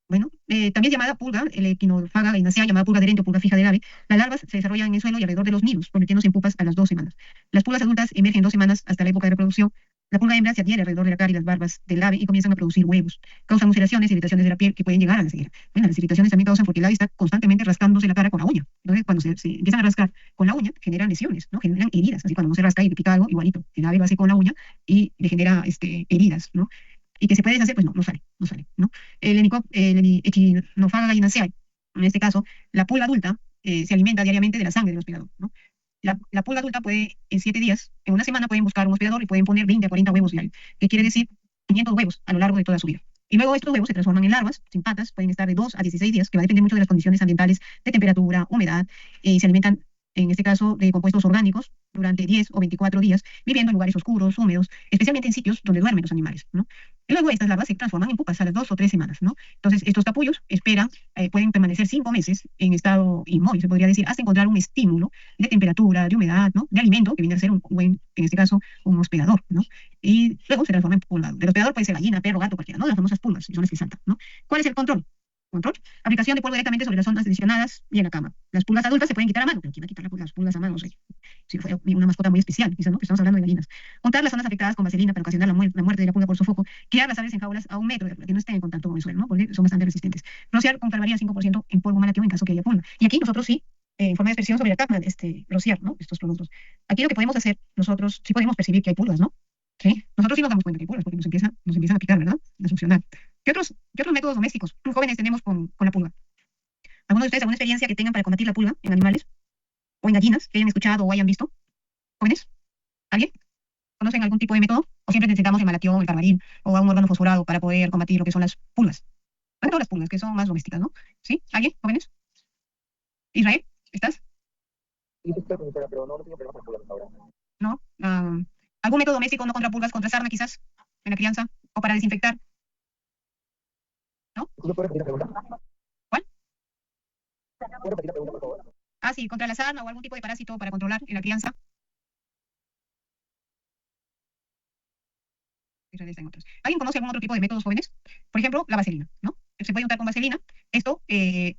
Speaker 1: Bueno, también llamada pulga, el equinofaga gallinaceae, llamada pulga adherente o pulga fija del ave, las larvas se desarrollan en el suelo y alrededor de los nidos, convirtiéndose en pupas a las 2 semanas. Las pulgas adultas emergen en 2 semanas hasta la época de reproducción. La pulga hembra se adhiere alrededor de la cara y las barbas del ave y comienzan a producir huevos. Causan ulceraciones, irritaciones de la piel que pueden llegar a la ceguera. Bueno, las irritaciones también causan porque el ave está constantemente rascándose la cara con la uña. Entonces, cuando se empiezan a rascar con la uña, generan lesiones, ¿no? Generan heridas. Así cuando no se rasca y le pica algo, igualito. El ave lo hace con la uña y le genera heridas, ¿no? Y que se puede deshacer, pues no sale, ¿no? El Echinofaga gallinaceae, en este caso, la pulga adulta se alimenta diariamente de la sangre del hospedador, ¿no? La pulga adulta puede, en 7 días, en una semana pueden buscar un hospedador y pueden poner 20 a 40 huevos diarios, que quiere decir 500 huevos a lo largo de toda su vida. Y luego estos huevos se transforman en larvas, sin patas, pueden estar de 2 a 16 días, que va a depender mucho de las condiciones ambientales de temperatura, humedad, y se alimentan, en este caso, de compuestos orgánicos durante 10 o 24 días, viviendo en lugares oscuros, húmedos, especialmente en sitios donde duermen los animales, ¿no? Y luego estas larvas se transforman en pupas a las 2 o 3 semanas, ¿no? Entonces, estos capullos pueden permanecer 5 meses en estado inmóvil, se podría decir, hasta encontrar un estímulo de temperatura, de humedad, ¿no? De alimento, que viene a ser un buen, en este caso, un hospedador, ¿no? Y luego se transforma en pulga. El hospedador puede ser gallina, perro, gato, cualquiera, ¿no? Las famosas pulgas, y son las que saltan, ¿no? ¿Cuál es el control? Control. Aplicación de polvo directamente sobre las zonas lesionadas y en la cama. Las pulgas adultas se pueden quitar a mano, pero ¿quién va a quitar las pulgas a mano? Si fue una mascota muy especial, quizás, ¿no? Que estamos hablando de gallinas. Untar las zonas afectadas con vaselina para ocasionar la muerte de la pulga por sofoco. Criar las aves en jaulas a 1 metro, que no estén en contacto con el suelo, ¿no? Porque son bastante resistentes. Rociar con calvaría 5% en polvo malatio en caso que haya pulga. Y aquí nosotros sí, en forma de expresión sobre la cama, rociar, ¿no? Estos productos. Aquí lo que podemos hacer, nosotros sí podemos percibir que hay pulgas, ¿no? ¿Sí? Nosotros sí nos damos cuenta que hay pulgas porque nos empiezan a picar, ¿verdad? A succionar. ¿Qué otros métodos domésticos jóvenes tenemos con la pulga? ¿Alguno de ustedes, alguna experiencia que tengan para combatir la pulga en animales? o en gallinas que hayan escuchado o hayan visto? ¿Jóvenes? ¿Alguien? ¿Conocen algún tipo de método? ¿O siempre necesitamos el malatión, el carbarín o a un órgano fosforado para poder combatir lo que son las pulgas? Bueno, las pulgas, que son más domésticas, ¿no? ¿Sí? ¿Alguien? ¿Jóvenes? ¿Israel? ¿Estás?
Speaker 2: Sí, sí, pero no tengo problemas con pulgas ahora.
Speaker 1: ¿No? ¿Algún método doméstico no contra pulgas, contra sarna quizás, en la crianza? ¿O para desinfectar? ¿No?
Speaker 2: ¿Tú me puedes repetir la pregunta?
Speaker 1: ¿Cuál?
Speaker 2: ¿Puedes repetir la pregunta, por favor?
Speaker 1: Ah, sí, contra la sarna o algún tipo de parásito para controlar en la crianza. Israel está en otros. ¿Alguien conoce algún otro tipo de métodos jóvenes? Por ejemplo, la vaselina, ¿no? Se puede untar con vaselina. Esto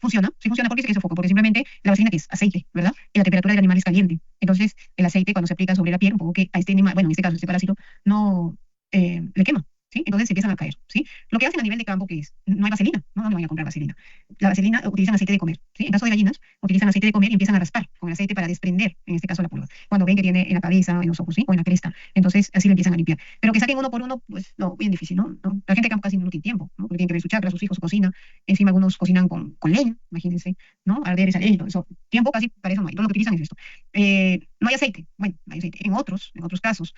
Speaker 1: funciona. Sí funciona porque se sofoca, porque simplemente la vaselina que es aceite, ¿verdad? Y la temperatura del animal es caliente. Entonces, el aceite cuando se aplica sobre la piel, un poco que a este animal, bueno, en este caso, este parásito, no le quema. ¿Sí? Entonces se empiezan a caer, ¿sí? Lo que hacen a nivel de campo, que es, no hay vaselina, no, no vayan a comprar vaselina. La vaselina utilizan aceite de comer, ¿sí? En caso de gallinas, utilizan aceite de comer y empiezan a raspar con el aceite para desprender, en este caso, la pulga. Cuando ven que tiene en la cabeza, en los ojos, ¿sí? O en la cresta. Entonces, así le empiezan a limpiar. Pero que saquen uno por uno, pues no, bien difícil, ¿no? La gente de campo casi no tiene tiempo, ¿no? Porque tiene que ver su chakra, sus hijos, su cocina. Encima algunos cocinan con leña, imagínense, ¿no? Arder esa leña y todo eso. Tiempo casi para eso no hay. Todo lo que utilizan es esto. No hay aceite. Bueno, no hay aceite. En otros casos,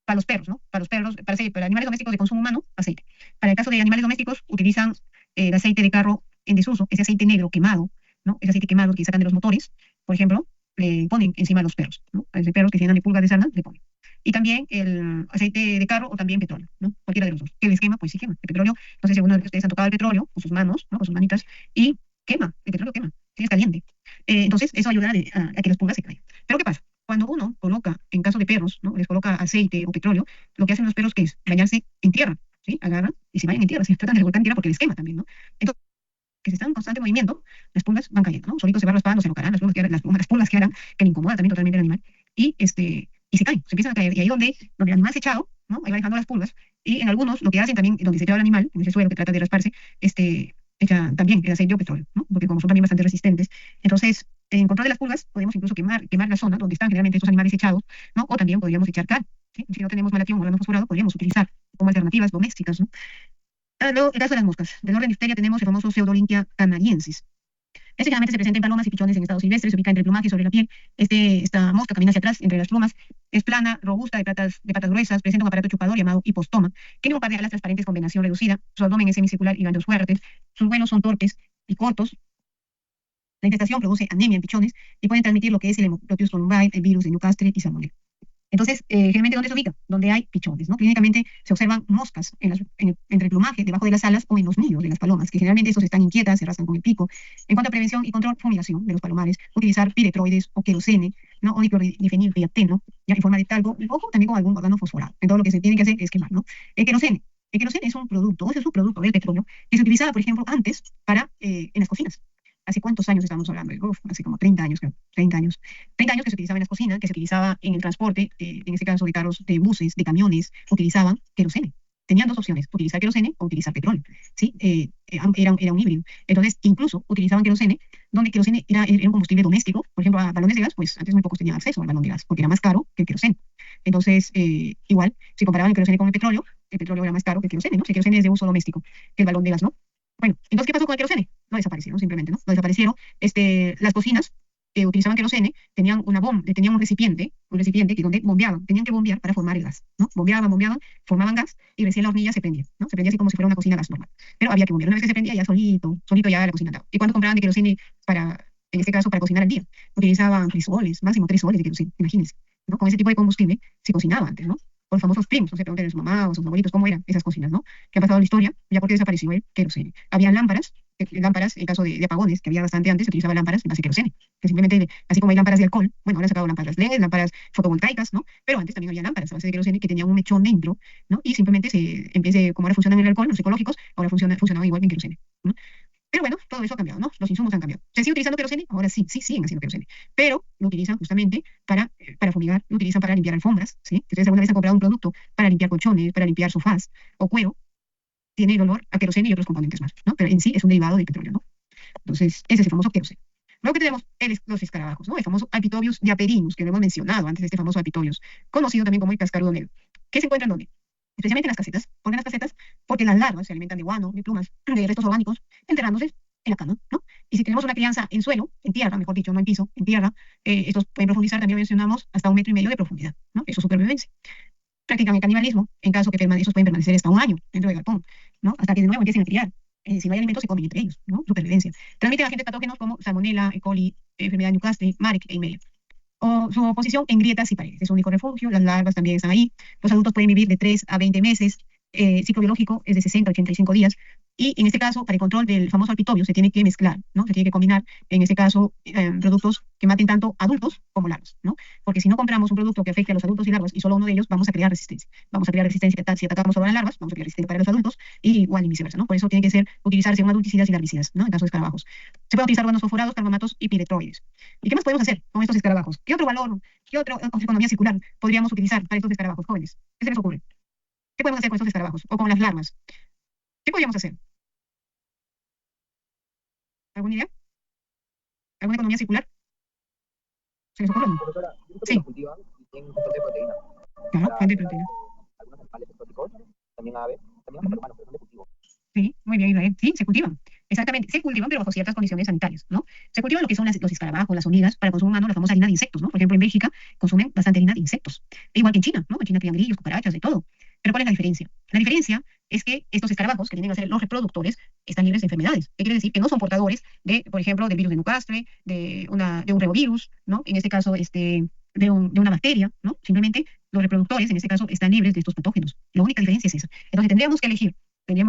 Speaker 1: para los perros, ¿no? Para los perros, para animales domésticos de consumo humano, aceite. Para el caso de animales domésticos, utilizan el aceite de carro en desuso, ese aceite negro quemado, ¿no? Ese aceite quemado que sacan de los motores, por ejemplo, le ponen encima a los perros, ¿no? A los perros que se llenan de pulgas de sarna, le ponen. Y también el aceite de carro o también petróleo, ¿no? Cualquiera de los dos. ¿Qué les quema? Pues sí quema. El petróleo, no sé si alguno de ustedes han tocado el petróleo con sus manos, ¿no? Con sus manitas, y quema, el petróleo quema, sí, es caliente. Entonces, eso ayuda a que las pulgas se caigan. Pero ¿qué pasa? Cuando uno coloca, en caso de perros, ¿no? Les coloca aceite o petróleo, lo que hacen los perros que es bañarse en tierra, ¿sí? Agarran y se bañan en tierra, se tratan de revolcar en tierra porque les quema también, ¿no? Entonces, que se están en constante movimiento, las pulgas van cayendo, ¿no? Solitos se van raspando, se enlocarán, las pulgas que harán, que le incomoda también totalmente al animal, y se caen, se empiezan a caer. Y ahí donde el animal se echado, ¿no? Ahí va dejando las pulgas, y en algunos lo que hacen también, donde se echaba el animal, en ese suelo que trata de rasparse, echa también el aceite o petróleo, ¿no? Porque como son también bastante resistentes, entonces, en control de las pulgas, podemos incluso quemar la zona donde están generalmente estos animales echados, ¿no? O también podríamos echar cal, ¿sí? Si no tenemos malatión o órgano fosforado, podríamos utilizar como alternativas domésticas, ¿no? Luego, el caso de las moscas. Del orden Difteria tenemos el famoso Pseudolincia canariensis. Este generalmente se presenta en palomas y pichones en estado silvestre, se ubica entre el plumaje sobre la piel. Esta mosca camina hacia atrás entre las plumas, es plana, robusta, de patas gruesas, presenta un aparato chupador llamado hipostoma. Tiene un par de alas transparentes con venación reducida, su abdomen es semicircular y ganglios fuertes, sus vuelos son torpes y cortos. La infestación produce anemia en pichones y pueden transmitir lo que es el Hemoproteus columbae, el virus de Newcastle y Salmonella. Entonces, generalmente, ¿dónde se ubica? Donde hay pichones, ¿no? Clínicamente se observan moscas entre el plumaje, debajo de las alas o en los nidos de las palomas, que generalmente estos están inquietas, se rascan con el pico. En cuanto a prevención y control, fumigación de los palomares, utilizar piretroides o querosene, ¿no? O diclorofenildiapteno, ya en forma de talco, y ojo, también con algún órgano fosforado. Entonces, lo que se tiene que hacer es quemar, ¿no? El querosene. El querosene es un producto, es un subproducto del petróleo que se utilizaba, por ejemplo, antes en las cocinas. ¿Hace cuántos años estamos hablando? Uf, hace como 30 años, creo. 30 años. 30 años que se utilizaba en las cocinas, que se utilizaba en el transporte, en este caso de carros, de buses, de camiones, utilizaban querosene. Tenían dos opciones, utilizar querosene o utilizar petróleo, ¿sí? Era un híbrido. Entonces, incluso utilizaban querosene, donde querosene era un combustible doméstico. Por ejemplo, a balones de gas, pues antes muy pocos tenían acceso al balón de gas, porque era más caro que el querosene. Entonces, igual, si comparaban el querosene con el petróleo era más caro que el querosene, ¿no? Si el querosene es de uso doméstico, que el balón de gas, ¿no? Bueno, entonces, ¿qué pasó con el querosene? Lo desaparecieron simplemente, ¿no? Lo desaparecieron. Las cocinas que utilizaban querosene tenían tenían un recipiente que donde bombeaban, tenían que bombear para formar el gas, ¿no? Bombeaban, formaban gas y recién la hornilla se prendía, ¿no? Se prendía así como si fuera una cocina a gas normal. Pero había que bombear. Una vez que se prendía, ya solito ya la cocina andaba. ¿Y cuando compraban de querosene en este caso, para cocinar al día? Utilizaban 3 soles, máximo 3 soles de querosene, imagínense, ¿no? Con ese tipo de combustible se cocinaba antes, ¿no? Por los famosos primos, no sé, pregunten a su mamá o a sus abuelitos cómo eran esas cocinas, ¿no? Que ha pasado la historia, ya porque desapareció el querosene. Había lámparas, en caso de apagones, que había bastante antes, se utilizaban lámparas en base a querosene, que simplemente, así como hay lámparas de alcohol, bueno, ahora han sacado lámparas LED, lámparas fotovoltaicas, ¿no? Pero antes también había lámparas a base de querosene que tenían un mechón dentro, ¿no? Y simplemente en vez de, como ahora funcionan en el alcohol, los ecológicos, ahora funcionaban igual que en querosene, ¿no? Pero bueno, todo eso ha cambiado, ¿no? Los insumos han cambiado. ¿Se sigue utilizando querosene? Ahora sí, sí siguen haciendo querosene, pero lo utilizan justamente para fumigar, lo utilizan para limpiar alfombras, ¿sí? Si ustedes alguna vez han comprado un producto para limpiar colchones, para limpiar sofás o cuero, tiene el olor a querosene y otros componentes más, ¿no? Pero en sí es un derivado del petróleo, ¿no? Entonces, ese es el famoso querosene. Luego que tenemos los escarabajos, ¿no? El famoso Apitobius diaperinus, que lo hemos mencionado antes de este famoso Apitobius, conocido también como el cascarudo negro, que se encuentra en dónde? Especialmente en las casetas. ¿Por qué en las casetas? Porque las larvas se alimentan de guano, de plumas, de restos orgánicos, enterrándose en la cama, ¿no? Y si tenemos una crianza en suelo, en tierra, mejor dicho, no en piso, en tierra, estos pueden profundizar, también mencionamos, hasta 1,5 metros de profundidad, ¿no? Eso es supervivencia. Practican el canibalismo, en caso que estos pueden permanecer hasta un año dentro del galpón, ¿no? Hasta que de nuevo empiecen a criar. Si no hay alimentos, se comen entre ellos, ¿no? Supervivencia. Transmiten agentes patógenos como Salmonella, E. coli, enfermedad de Newcastle, Marek e Imelia. O su posición en grietas y paredes. Es su único refugio. Las larvas también están ahí. Los adultos pueden vivir de 3 a 20 meses. Ciclo biológico es de 60 a 85 días. Y en este caso, para el control del famoso alpitobio, se tiene que mezclar, ¿no? Se tiene que combinar, en este caso, productos que maten tanto adultos como larvas, ¿no? Porque si no compramos un producto que afecte a los adultos y larvas y solo uno de ellos, vamos a crear resistencia. Vamos a crear resistencia si atacamos solo a las larvas, vamos a crear resistencia para los adultos y igual y viceversa, ¿no? Por eso tiene que utilizarse un adulticidas y larvicidas, ¿no? En caso de escarabajos. Se pueden utilizar organos fosforados, carbamatos y piretroides. ¿Y qué más podemos hacer con estos escarabajos? ¿Qué otro valor, qué otra economía circular podríamos utilizar para estos escarabajos jóvenes? ¿Qué se les ocurre? ¿Qué podemos hacer con estos escarabajos? O con las larvas. ¿Qué podríamos hacer? ¿Alguna idea? ¿Alguna economía circular? ¿Se les ocurre o no?
Speaker 2: Profesora, yo he visto que
Speaker 1: Sí,
Speaker 2: los cultivan y tienen bastante proteína
Speaker 1: claro,
Speaker 2: para
Speaker 1: fuente de proteína.
Speaker 2: algunos animales exóticos, también aves, también hasta humanos, pero son de cultivo.
Speaker 1: Sí, muy bien, Israel. Sí, se cultivan. Exactamente, se cultivan, pero bajo ciertas condiciones sanitarias, ¿no? Se cultivan lo que son los escarabajos, las hormigas, para consumo humano, la famosa harina de insectos, ¿no? Por ejemplo, en Bélgica consumen bastante harina de insectos. Igual que en China, ¿no? En China crían grillos, cucarachas, de todo. Pero ¿cuál es la diferencia? La diferencia es que estos escarabajos, que vienen a ser los reproductores, están libres de enfermedades. ¿Qué quiere decir? Que no son portadores de, por ejemplo, del virus de Newcastle, de un reovirus, ¿no? En este caso, de una bacteria, ¿no? Simplemente los reproductores, en este caso, están libres de estos patógenos. La única diferencia es esa. Entonces tendríamos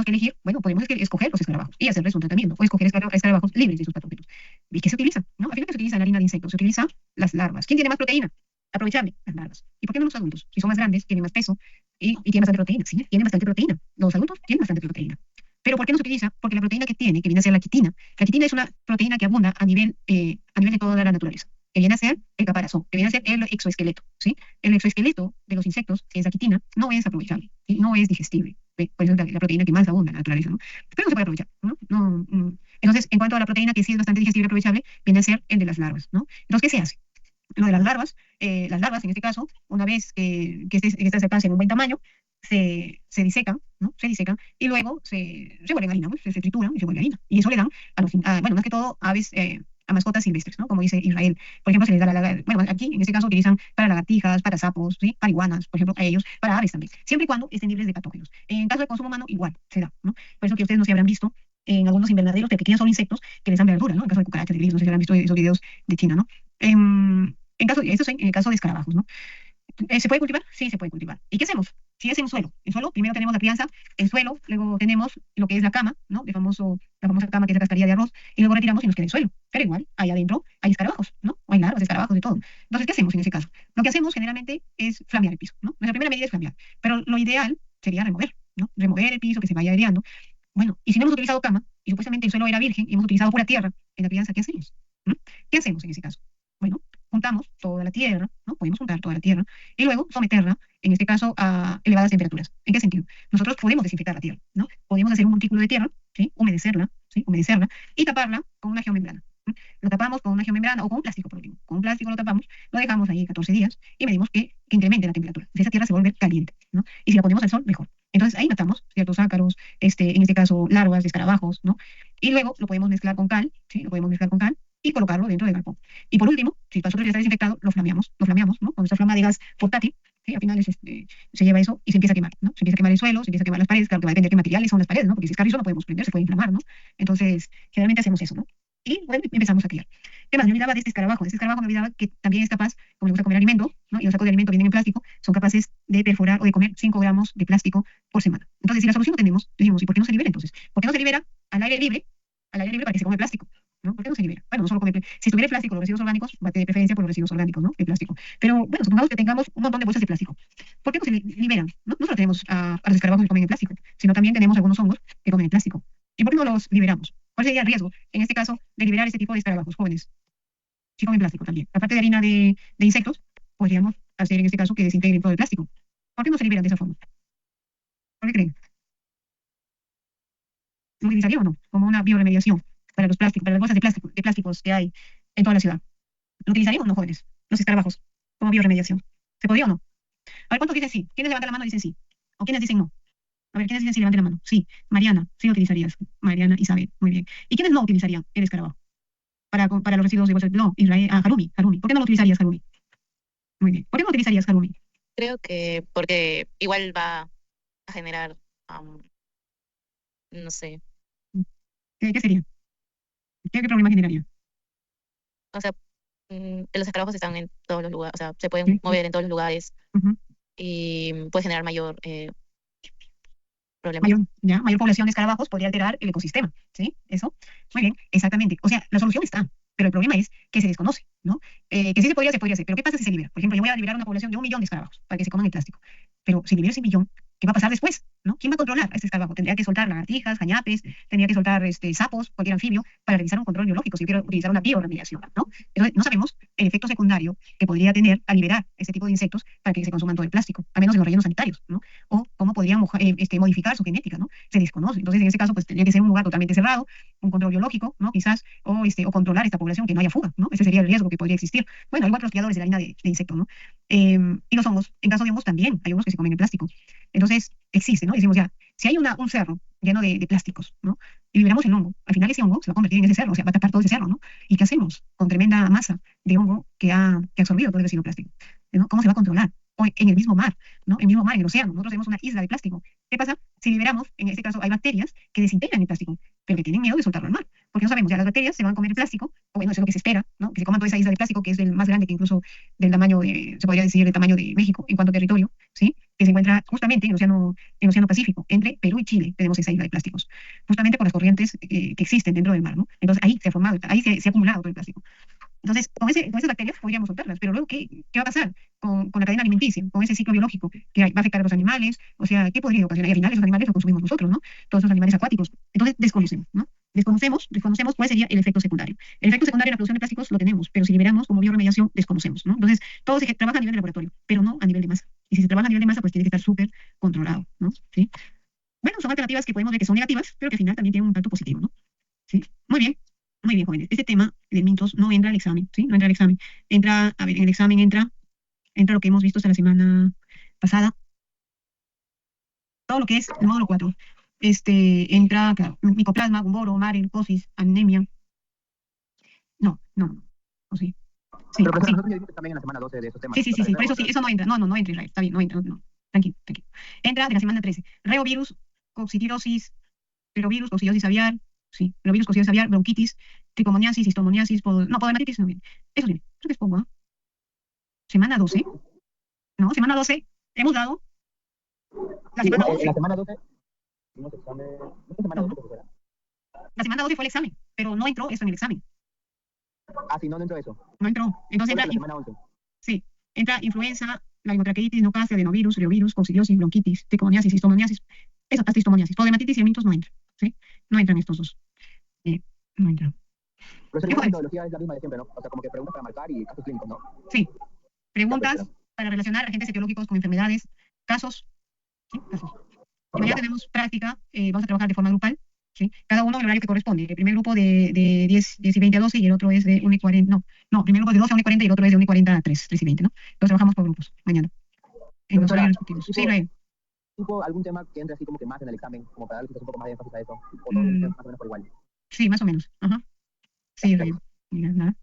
Speaker 1: que elegir, bueno, podemos escoger los escarabajos y hacerles un tratamiento, o escoger escarabajos libres de sus patógenos. ¿Y qué se utiliza? ¿No? Al final que se utiliza la harina de insectos, se utiliza las larvas. ¿Quién tiene más proteína? Aprovechable, las larvas. ¿Y por qué no los adultos? Si son más grandes, tienen más peso y tienen bastante proteína. Sí, tienen bastante proteína. Los adultos tienen bastante proteína. ¿Pero por qué no se utiliza? Porque la proteína que tiene, que viene a ser la quitina es una proteína que abunda a nivel de toda la naturaleza, que viene a ser el caparazón, que viene a ser el exoesqueleto, ¿sí? El exoesqueleto de los insectos, que es la quitina, no es aprovechable, ¿sí? No es digestible. ¿Sí? Por eso es la proteína que más abunda en la naturaleza, ¿no? Pero no se puede aprovechar, ¿no? Entonces, en cuanto a la proteína que sí es bastante digestible y aprovechable, viene a ser el de las larvas, ¿no? Entonces, ¿qué se hace? Lo de las larvas, en este caso, una vez que estas alcancen un buen tamaño, se disecan, ¿no? Se disecan y luego se vuelven harina, ¿no? Se trituran y se vuelve harina. Y eso le dan bueno, más que todo aves, a mascotas silvestres, ¿no? Como dice Israel. Por ejemplo, se les da bueno, aquí en este caso utilizan para lagartijas, para sapos, ¿sí? Para iguanas, por ejemplo, a ellos, para aves también, siempre y cuando estén libres de patógenos. En caso de consumo humano, igual se da, ¿no? Por eso que ustedes no se habrán visto en algunos invernaderos que crían solo insectos que les dan verdura, ¿no? En caso de cucarachas, de grillos, no sé si habrán visto esos videos de China, ¿no? Esto es en el caso de escarabajos, ¿no? ¿Se puede cultivar? Sí, se puede cultivar. ¿Y qué hacemos? Si es en suelo, primero tenemos la crianza en suelo, luego tenemos lo que es la cama, ¿no? La famosa cama que es la cascarilla de arroz, y luego retiramos y nos queda el suelo. Pero igual, ahí adentro hay escarabajos, ¿no? O hay larvas de escarabajos, de todo. Entonces, ¿qué hacemos en ese caso? Lo que hacemos generalmente es flamear el piso, ¿no? Nuestra primera medida es flamear, pero lo ideal sería remover, ¿no? Remover el piso, que se vaya aireando. Bueno, y si no hemos utilizado cama, y supuestamente el suelo era virgen, y hemos utilizado pura tierra en la crianza, ¿qué hacemos? ¿Mm? ¿Qué hacemos en ese caso? Bueno, juntamos toda la tierra, ¿no? Podemos juntar toda la tierra y luego someterla, en este caso, a elevadas temperaturas. ¿En qué sentido? Nosotros podemos desinfectar la tierra, ¿no? Podemos hacer un montículo de tierra, ¿sí? Humedecerla, ¿sí? Humedecerla y taparla con una geomembrana. ¿Sí? Lo tapamos con una geomembrana o con un plástico, por último. Con un plástico lo tapamos, lo dejamos ahí 14 días y medimos que incremente la temperatura. Esa tierra se vuelve caliente, ¿no? Y si la ponemos al sol, mejor. Entonces ahí matamos ciertos ácaros, en este caso larvas de escarabajos, ¿no? Y luego lo podemos mezclar con cal, ¿sí? Lo podemos mezclar con cal y colocarlo dentro del galpón. Y por último, si el nosotros ya está desinfectado, lo flameamos, ¿no? Con nuestra flama de gas portátil, ¿sí? Al final se lleva eso y se empieza a quemar, ¿no? Se empieza a quemar el suelo, se empieza a quemar las paredes, claro que va a depender de qué materiales son las paredes, ¿no? Porque si es carrizo no podemos prender, se puede inflamar, ¿no? Entonces, generalmente hacemos eso, ¿no? Y bueno, empezamos a criar. ¿Qué más? Me olvidaba de este escarabajo. De este escarabajo me olvidaba que también es capaz, como le gusta comer alimento, ¿no? Y los sacos de alimento vienen en plástico, son capaces de perforar o de comer 5 gramos de plástico por semana. Entonces, si la solución no tenemos, decimos, ¿y por qué no se libera entonces? ¿Por qué no se libera al aire libre? Al aire libre para que se come plástico. ¿No? ¿Por qué no se libera? Bueno, no solo si estuviera el plástico, los residuos orgánicos, va a tener preferencia por los residuos orgánicos, ¿no? De plástico. Pero bueno, supongamos que tengamos un montón de bolsas de plástico. ¿Por qué no se liberan? No, no solo tenemos a los escarabajos que comen el plástico, sino también tenemos algunos hongos que comen el plástico. ¿Y por qué no los liberamos? ¿Cuál sería el riesgo, en este caso, de liberar este tipo de escarabajos jóvenes? Si comen plástico también. Aparte de harina de insectos, podríamos hacer en este caso que desintegren todo el plástico. ¿Por qué no se liberan de esa forma? ¿Por qué creen? ¿Lo utilizaría o no? Como una bioremediación para los plásticos, para las bolsas de plásticos que hay en toda la ciudad. ¿Lo utilizarían o no, jóvenes? Los escarabajos, como bioremediación. ¿Se podría o no? A ver, ¿cuántos dicen sí? ¿Quiénes levantan la mano y dicen sí? ¿O quiénes dicen no? A ver, ¿quiénes dicen sí? Levanten la mano. Sí. Mariana, sí lo utilizarías. Mariana, Isabel, muy bien. ¿Y quiénes no utilizarían el escarabajo? para los residuos de bolsa. No, Israel, Harumi, Harumi. ¿Por qué no lo utilizarías, Harumi? Muy bien. ¿Por qué no utilizarías Harumi?
Speaker 3: Creo que porque igual va a generar, no sé,
Speaker 1: ¿Qué sería? ¿Qué problema generaría?
Speaker 3: o sea, los escarabajos están en todos los lugares, o sea, se pueden
Speaker 1: Sí.
Speaker 3: mover en todos los lugares
Speaker 1: Ujú.
Speaker 3: y puede generar mayor problemas.
Speaker 1: Mayor población de escarabajos podría alterar el ecosistema, ¿sí? Eso. Muy bien, exactamente. O sea, la solución está, pero el problema es que se desconoce, ¿no? Que sí se podría hacer, pero ¿qué pasa si se libera? Por ejemplo, yo voy a liberar una población de 1 millón de escarabajos para que se coman el plástico, pero si libero ese millón, ¿qué va a pasar después? ¿No? ¿Quién va a controlar a este escarabajo? Tendría que soltar lagartijas, jañapes, tendría que soltar sapos, cualquier anfibio, para realizar un control biológico, si yo quiero utilizar una bioremediación, ¿no? Entonces, no sabemos el efecto secundario que podría tener al liberar este tipo de insectos para que se consuman todo el plástico, al menos en los rellenos sanitarios, ¿no? O cómo podrían modificar su genética, ¿no? Se desconoce. Entonces, en ese caso, pues tendría que ser un lugar totalmente cerrado, un control biológico, ¿no? Quizás, o controlar esta población, que no haya fuga, ¿no? Ese sería el riesgo que podría existir. Bueno, igual que los criadores de la harina de insectos, ¿no? Y los hongos, en caso de hongos también, hay hongos que se comen el plástico. Entonces, existe, ¿no? Decimos ya, si hay un cerro lleno de plásticos, ¿no? Y liberamos el hongo, al final ese hongo se va a convertir en ese cerro, o sea, va a tapar todo ese cerro, ¿no? ¿Y qué hacemos con tremenda masa de hongo que ha absorbido todo el residuo plástico? ¿No? ¿Cómo se va a controlar? O en el mismo mar, ¿no? En el mismo mar, en el océano, nosotros tenemos una isla de plástico. ¿Qué pasa si liberamos? En este caso hay bacterias que desintegran el plástico, pero que tienen miedo de soltarlo al mar, porque no sabemos, ya las bacterias se van a comer el plástico, o bueno, eso es lo que se espera, ¿no? Que se coman toda esa isla de plástico, que es el más grande que incluso del tamaño de, se podría decir, del tamaño de México en cuanto a territorio, ¿sí? Que se encuentra justamente en el océano Pacífico, entre Perú y Chile, tenemos esa isla de plásticos, justamente por las corrientes que existen dentro del mar, ¿no? Entonces ahí se ha formado, ahí se ha acumulado todo el plástico. Entonces, con esas bacterias podríamos soltarlas, pero luego, ¿qué va a pasar con la cadena alimenticia, con ese ciclo biológico que va a afectar a los animales? O sea, ¿qué podría ocasionar? Y al final esos animales los consumimos nosotros, ¿no? Todos esos animales acuáticos. Entonces, desconocemos, ¿no? Desconocemos cuál sería el efecto secundario. El efecto secundario en la producción de plásticos lo tenemos, pero si liberamos como bioremediación, desconocemos, ¿no? Entonces, todo se trabaja a nivel de laboratorio, pero no a nivel de masa. Y si se trabaja a nivel de masa, pues tiene que estar súper controlado, ¿no? ¿Sí? Bueno, son alternativas que podemos ver que son negativas, pero que al final también tienen un impacto positivo, ¿no? ¿Sí? Muy bien, jóvenes. Este tema de mitos no entra al examen, ¿sí? No entra al examen. Entra, a ver, en el examen entra lo que hemos visto hasta la semana pasada, todo lo que es el módulo 4. Entra, claro, micoplasma, gumboro, maril, cosis, anemia. No. ¿O sí? Sí,
Speaker 2: Pero profesora,
Speaker 1: sí.
Speaker 2: nosotros ya vimos también en la semana 12 de esos temas.
Speaker 1: Sí. Por eso sí, eso no entra. No entra, Israel. Está bien, no entra. No. Tranquilo. Entra de la semana 13. Reovirus, coccidiosis, coccidiosis aviar, sí, reovirus, coccidiosis aviar, bronquitis, tricomoniasis, histomoniasis, pododermatitis, no viene. Eso viene. Creo que es poco, ¿ah? Semana 12. No, semana 12. Hemos dado la
Speaker 2: Sí,
Speaker 1: semana
Speaker 2: en
Speaker 1: 11.
Speaker 2: la semana 12 vimos examen. ¿No fue semana
Speaker 1: No,
Speaker 2: 12, profesora?
Speaker 1: la semana 12 fue el examen, pero no entró eso en el examen.
Speaker 2: Ah, sí, no entró eso.
Speaker 1: No entró. Entonces
Speaker 2: Solo
Speaker 1: entra,
Speaker 2: que la semana 11.
Speaker 1: sí, entra influenza, laringotraqueitis, nocasia, adenovirus, reovirus, coccidiosis, bronquitis, tricomoniasis, histomoniasis. Esa hasta histomoniasis. Pododermatitis y amitos no entra, ¿sí? No entran estos dos. No entran.
Speaker 2: Profesor,
Speaker 1: ¿Qué
Speaker 2: igual la
Speaker 1: jóvenes?
Speaker 2: metodología es la misma de siempre, ¿no? O sea, como que preguntas para marcar y casos clínicos, ¿no?
Speaker 1: Sí.
Speaker 2: Ya,
Speaker 1: Preguntas
Speaker 2: profesora.
Speaker 1: para relacionar agentes etiológicos con enfermedades, casos, ¿sí? Casos. Y mañana
Speaker 2: Ya.
Speaker 1: tenemos práctica, vamos a trabajar de forma grupal, ¿sí? Cada uno en el horario que corresponde. El primer grupo de 10 y 20 a 12 y el otro es de 1 y 40, no, primer grupo es de 12 a 1 y 40 y el otro es de 1 y 40 a 3 y 20, ¿no? Entonces trabajamos por grupos mañana, en los
Speaker 2: Profesora,
Speaker 1: horarios respectivos. Sí, Israel.
Speaker 2: tipo algún tema que entre así como que más en el examen, como para darle quizás un poco más de énfasis a eso, o todo
Speaker 1: Mm,
Speaker 2: más o menos por igual.
Speaker 1: sí, más o menos. Ajá.
Speaker 2: Ya,
Speaker 1: Sí, Israel.
Speaker 2: gracias.
Speaker 1: Mira, nada.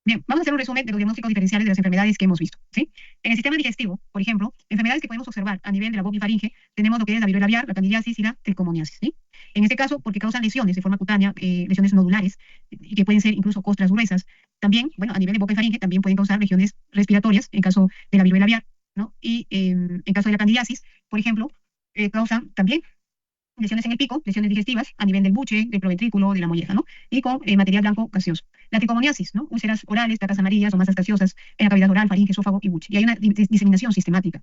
Speaker 1: Bien, vamos a hacer un resumen de los diagnósticos diferenciales de las enfermedades que hemos visto, ¿sí? En el sistema digestivo, por ejemplo, enfermedades que podemos observar a nivel de la boca y faringe, tenemos lo que es la viruela aviar, la candidiasis y la tricomoniasis, ¿sí? En este caso, porque causan lesiones de forma cutánea, lesiones nodulares, y que pueden ser incluso costras gruesas. También, bueno, a nivel de boca y faringe, también pueden causar regiones respiratorias, en caso de la viruela aviar, ¿no? Y en caso de la candidiasis, por ejemplo, causan también lesiones en el pico, lesiones digestivas a nivel del buche, del proventrículo, de la molleja, ¿no? Y con material blanco gaseoso. La tricomoniasis, ¿no? Úlceras orales, placas amarillas o masas gaseosas en la cavidad oral, faringe, esófago y buche. Y hay una diseminación sistemática.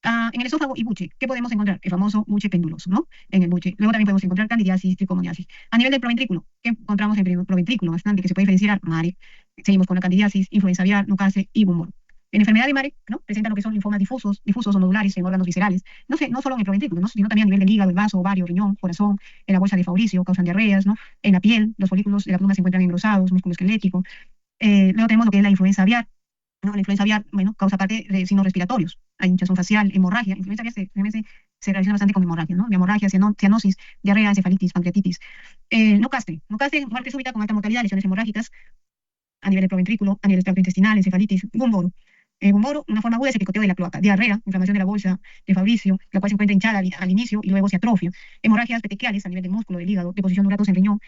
Speaker 1: En el esófago y buche, ¿qué podemos encontrar? El famoso buche penduloso, ¿no? En el buche. Luego también podemos encontrar candidiasis, tricomoniasis. A nivel del proventrículo, ¿qué encontramos en el proventrículo? Bastante, que se puede diferenciar, Marek. Seguimos con la candidiasis, influenza aviar, nucase y bumor. En enfermedad de Marek, ¿no? Presentan lo que son linfomas difusos o nodulares en órganos viscerales. No sé, no solo en el proventrículo, ¿no? Sino también a nivel del hígado, el vaso, ovario, riñón, corazón, en la bolsa de Fabricio, causan diarreas, ¿no? En la piel, los folículos de la pluma se encuentran engrosados, músculo esquelético. Luego tenemos lo que es la influenza aviar, ¿no? La influenza aviar, bueno, causa parte de signos respiratorios. Hay hinchazón facial, hemorragia. Influenza aviar se relaciona bastante con hemorragia, ¿no? Hemorragia, cianosis, diarrea, encefalitis, pancreatitis. No castre, muerte súbita con alta mortalidad, lesiones hemorrágicas, a nivel del proventrículo, a nivel del tracto intestinal, encefalitis, gumboro. Gumboro, una forma aguda es el picoteo de la cloaca, diarrea, inflamación de la bolsa de Fabricio, la cual se encuentra hinchada al inicio y luego se atrofia, hemorragias petequiales a nivel del músculo, del hígado, deposición de uratos en riñón.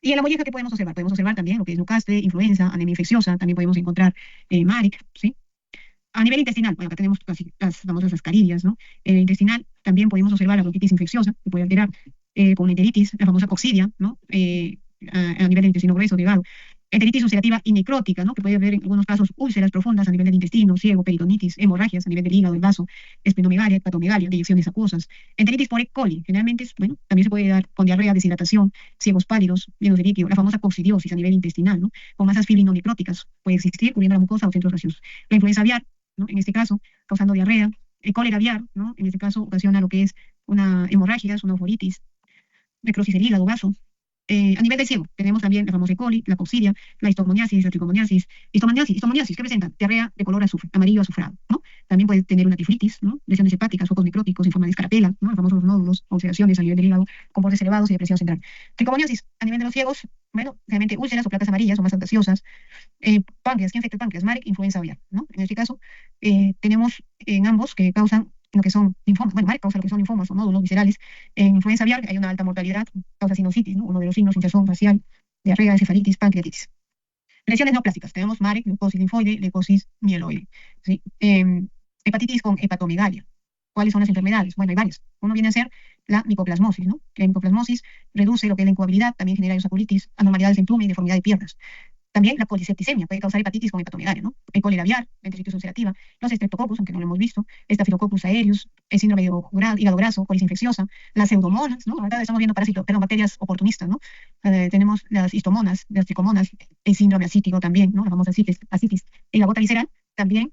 Speaker 1: Y en la molleja, ¿qué podemos observar? Podemos observar también lo que es Newcastle, influenza, anemia infecciosa, también podemos encontrar Maric, ¿sí? A nivel intestinal, bueno, acá tenemos casi las famosas ascarídeas, ¿no? Intestinal también podemos observar la bronquitis infecciosa, que puede alterar con enteritis, la famosa coccidia, ¿no? A nivel del intestino grueso, delgado. Enteritis ulcerativa y necrótica, ¿no? Que puede haber en algunos casos úlceras profundas a nivel del intestino, ciego, peritonitis, hemorragias a nivel del hígado, del vaso, esplenomegalia, hepatomegalia, deyecciones acuosas. Enteritis por E. coli, generalmente, bueno, también se puede dar con diarrea, deshidratación, ciegos pálidos, llenos de líquido, la famosa coccidiosis a nivel intestinal, ¿no? Con masas fibrinonecróticas, puede existir cubriendo la mucosa o centros gaseosos. La influenza aviar, ¿no? En este caso, causando diarrea, el cólera aviar, ¿no? En este caso, ocasiona lo que es una hemorragia, una oforitis, necrosis del hígado, vaso. A nivel del ciego, tenemos también la famosa E. coli, la coccidia, la histomoniasis, la tricomoniasis. Histomoniasis, ¿qué presenta? Diarrea de color azufre, amarillo azufrado, ¿no? También puede tener una tiflitis, ¿no? Lesiones hepáticas, focos necróticos en forma de escarapela, ¿no? Los famosos nódulos, ulceraciones a nivel del hígado, con bordes elevados y depresión central. Tricomoniasis, a nivel de los ciegos, bueno, realmente úlceras o placas amarillas o más gaseosas. Páncreas, ¿qué afecta el páncreas? Marek, influenza aviar, ¿no? En este caso, tenemos en ambos que causan lo que son linfomas. Bueno, Marek causa lo que son linfomas o nódulos viscerales. En influenza aviar hay una alta mortalidad, causa sinusitis, ¿no? Uno de los signos, hinchazón facial, diarrea, encefalitis, pancreatitis. Lesiones neoplásicas, tenemos Marek, leucosis linfoide, leucosis mieloide, ¿sí? Hepatitis con hepatomegalia. ¿Cuáles son las enfermedades? Bueno, hay varias. Uno viene a ser la micoplasmosis, ¿no? La micoplasmosis reduce lo que es la incubabilidad, también genera esofolitis, anormalidades en plume y deformidad de piernas. También la colisepticemia puede causar hepatitis con hepatomegalia, ¿no? El cólera aviar, la enteritis ulcerativa, los streptococcus, aunque no lo hemos visto, Staphylococcus aureus, el síndrome de hígado graso, colis infecciosa, las pseudomonas, ¿no? Ahora estamos viendo parásitos, perdón, bacterias oportunistas, ¿no? Tenemos las histomonas, las tricomonas, el síndrome ascítico también, ¿no? La famosa asitis. Y la gota visceral también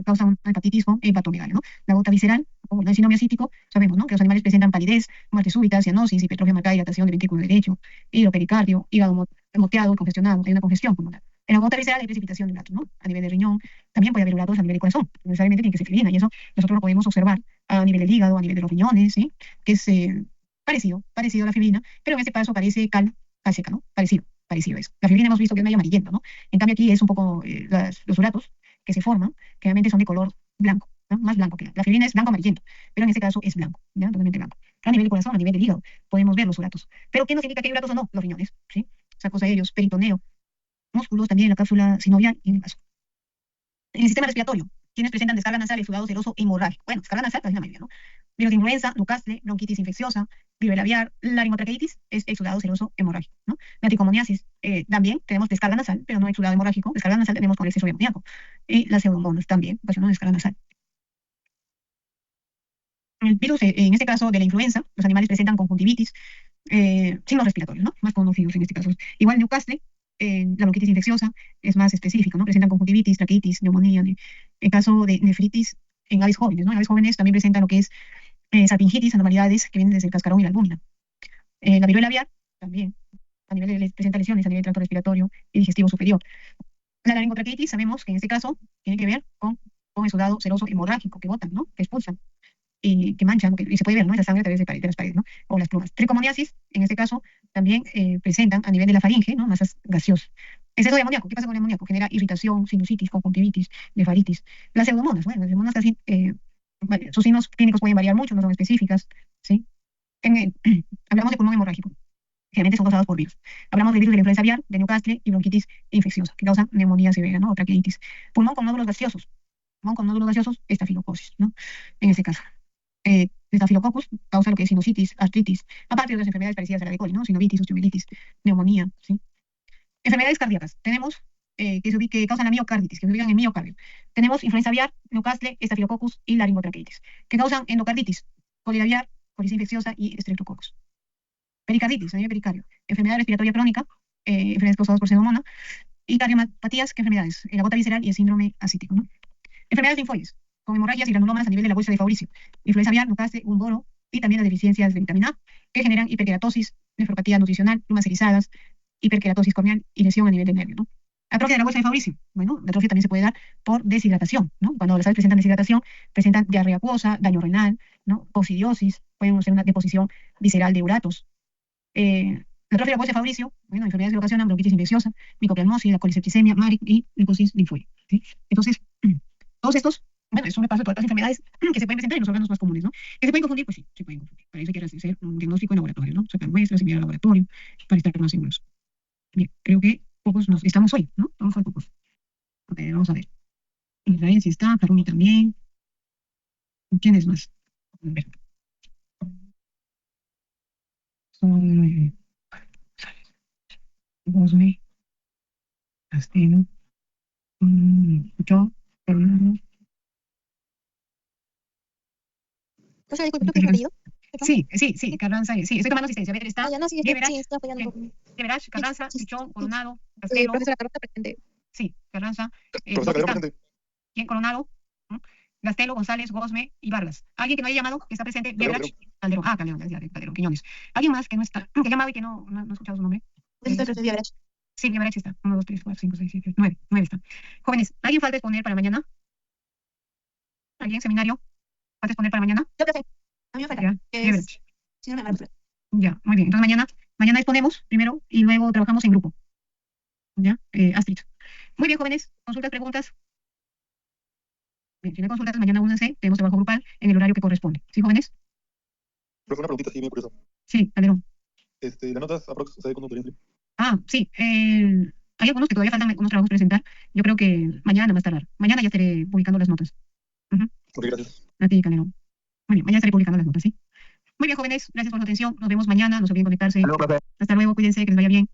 Speaker 1: causa una hepatitis con hepatomegalia, ¿no? La gota visceral, como el síndrome ascítico, sabemos, ¿no? Que los animales presentan palidez, muerte súbita, cianosis, hipertrofia marcada, dilatación del ventrículo derecho, hidropericardio, hígado moteado, congestionado, hay una congestión pulmonar. En la gota visceral hay precipitación de uratos, ¿no? A nivel de riñón, también puede haber uratos a nivel de corazón, no necesariamente tiene que ser fibrina, y eso nosotros lo podemos observar a nivel del hígado, a nivel de los riñones, ¿sí? Que es parecido a la fibrina, pero en este caso parece cal seca, ¿no? Parecido a eso. La fibrina hemos visto que es medio amarillento, ¿no? En cambio aquí es un poco los uratos que se forman, que realmente son de color blanco, ¿no? Más blanco que la fibrina es blanco amarillento, pero en este caso es blanco, ¿ya? Totalmente blanco. A nivel del corazón, a nivel del hígado, podemos ver los uratos. Pero ¿qué nos indica que hay uratos o no? Los riñones, ¿sí? Sacos aéreos, peritoneo, músculos también en la cápsula sinovial y en el vaso. En el sistema respiratorio, quienes presentan descarga nasal, exudado seroso hemorrágico. Bueno, descarga nasal es la mayoría, ¿no? Virus de influenza, Newcastle, bronquitis infecciosa, viruela aviar, laringotraqueitis, es exudado seroso hemorrágico, ¿no? La tricomoniasis, también tenemos descarga nasal, pero no exudado hemorrágico. Descarga nasal tenemos con el exceso de amoníaco. Y las pseudomonas también, ocasionan descarga nasal. El virus, en este caso de la influenza, los animales presentan conjuntivitis, signos respiratorios, ¿no? Más conocidos en este caso. Igual Newcastle, la bronquitis infecciosa es más específico, ¿no? Presentan conjuntivitis, traqueitis, neumonía. En caso de nefritis en aves jóvenes, ¿no? En aves jóvenes también presentan lo que es salpingitis, anormalidades que vienen desde el cascarón y la albúmina. La viruela aviar también, a nivel presenta lesiones a nivel del tracto respiratorio y digestivo superior. La laringotraqueitis sabemos que en este caso tiene que ver con exudado seroso hemorrágico que botan, ¿no? Que expulsan y que manchan, y se puede ver, ¿no? Esa sangre a través de las paredes, ¿no? O las plumas. Tricomoniasis, en este caso, también presentan a nivel de la faringe, ¿no? Masas gaseosas. Exceso de amoníaco, ¿qué pasa con el amoníaco? Genera irritación, sinusitis, conjuntivitis, nefaritis. Las pseudomonas, bueno, las pseudomonas casi, sus signos clínicos pueden variar mucho, no son específicas, ¿sí? Hablamos de pulmón hemorrágico. Generalmente son causados por virus. Hablamos de virus de la influenza aviar, de Newcastle y bronquitis infecciosa, que causan neumonía severa, ¿no? O traqueitis. Pulmón con nódulos gaseosos. Pulmón con nódulos gaseosos, estafilocosis, ¿no? En este caso. Estafilococcus causa lo que es sinusitis, artritis, aparte de otras enfermedades parecidas a la de coli, ¿no? Sinovitis, osteomielitis, neumonía, ¿sí? Enfermedades cardíacas. Tenemos que causan la miocarditis, que se ubican en miocardio. Tenemos influenza aviar, Newcastle, estafilococcus y laringotraqueitis, que causan endocarditis, cólera aviar, colitis infecciosa y streptococcus. Pericarditis, a nivel pericardio. Enfermedad respiratoria crónica, enfermedades causadas por pseudomonas, y cardiopatías, ¿qué enfermedades? La gota visceral y el síndrome ascítico, ¿no? Enfermedades linfoides, con hemorragias y granulomas a nivel de la bolsa de Fabricio, influenza aviar, Newcastle, gumboro, y también las deficiencias de vitamina A, que generan hiperkeratosis, nefropatía nutricional, plumas erizadas, hiperkeratosis corneal y lesión a nivel del nervio, ¿no? Atrofia de la bolsa de Fabricio. Bueno, la atrofia también se puede dar por deshidratación, ¿no? Cuando las aves presentan deshidratación, presentan diarrea acuosa, daño renal, ¿no? Coccidiosis, pueden ser una deposición visceral de uratos. atrofia de la voz de Fabricio, bueno, enfermedades que le ocasionan bronquitis infecciosa, micoplasmosis, la colisepticemia, MARIC y liposis linfoide, ¿sí? Entonces, todos estos, bueno, es un repaso de todas las enfermedades que se pueden presentar en los órganos más comunes, ¿no? ¿Que se pueden confundir? Pues sí, se pueden confundir. Para eso hay que hacer un diagnóstico en laboratorio, ¿no? Sacar muestras, enviar al laboratorio, para estar más seguros. Bien, creo que pocos nos estamos hoy, ¿no? Vamos a pocos. A ver, vamos a ver. Israel sí está, Karumi también. ¿Quién es más? A ver. Son Bosme, Castelo, yo, Fernando,
Speaker 3: Profesora, disculpe, creo que es mi apellido. ¿Perdón?
Speaker 1: sí, Carranza, sí, estoy tomando asistencia. A ver, está
Speaker 3: Ah, ya no, sí, es que
Speaker 1: Liberach,
Speaker 3: sí, está fallando un poco.
Speaker 1: Liberach,
Speaker 3: Sí,
Speaker 1: Carranza,
Speaker 3: sí,
Speaker 1: Pichón,
Speaker 3: sí.
Speaker 1: Coronado, Castelo,
Speaker 3: Profesora Carlota, presente.
Speaker 1: sí, Carranza,
Speaker 4: Profesor
Speaker 1: Bosme
Speaker 4: Calderón
Speaker 1: está,
Speaker 4: presente.
Speaker 1: ¿quién? Coronado, ¿no? Gastelo, González, Gosme y Vargas. ¿Alguien que no haya llamado, que está presente?
Speaker 4: Calderón,
Speaker 1: Liberach, Calderón, Calderón, ya, Calderón, Quiñones. ¿Alguien más que no está, que ha llamado y que no he escuchado su nombre?
Speaker 3: Pues está el profesor Villagrach.
Speaker 1: Sí, Liberach está. 1, 2, 3, 4, 5, 6, 7, 9, 9 está. Jóvenes, ¿alguien falta exponer para mañana? ¿Alguien? ¿Seminario? ¿Falta exponer para mañana?
Speaker 3: Yo, profe, a mí me falta.
Speaker 1: Ya,
Speaker 3: Es
Speaker 1: Liberach.
Speaker 3: síndrome de Marfan.
Speaker 1: Ya, muy bien. Entonces mañana exponemos primero y luego trabajamos en grupo. ¿Ya? Astrid. Muy bien, jóvenes. Consultas, preguntas. Bien, si no hay consultas, mañana únanse. Tenemos trabajo grupal en el horario que corresponde. ¿Sí, jóvenes?
Speaker 4: Profesor, una preguntita así bien curiosa.
Speaker 1: Sí, Calderón.
Speaker 4: Las notas aprox, ¿sabe cuándo podrían salir?
Speaker 1: Sí. Hay algunos que todavía faltan algunos trabajos presentar. Yo creo que mañana más tardar. Mañana ya estaré publicando las notas. Ujú.
Speaker 4: Ok, gracias.
Speaker 1: A ti, Calderón. Muy bien, mañana estaré publicando las notas, ¿sí? Muy bien, jóvenes. Gracias por su atención. Nos vemos mañana. No se olviden conectarse.
Speaker 2: Hasta luego, profe.
Speaker 1: Hasta luego. Cuídense. Que les vaya bien.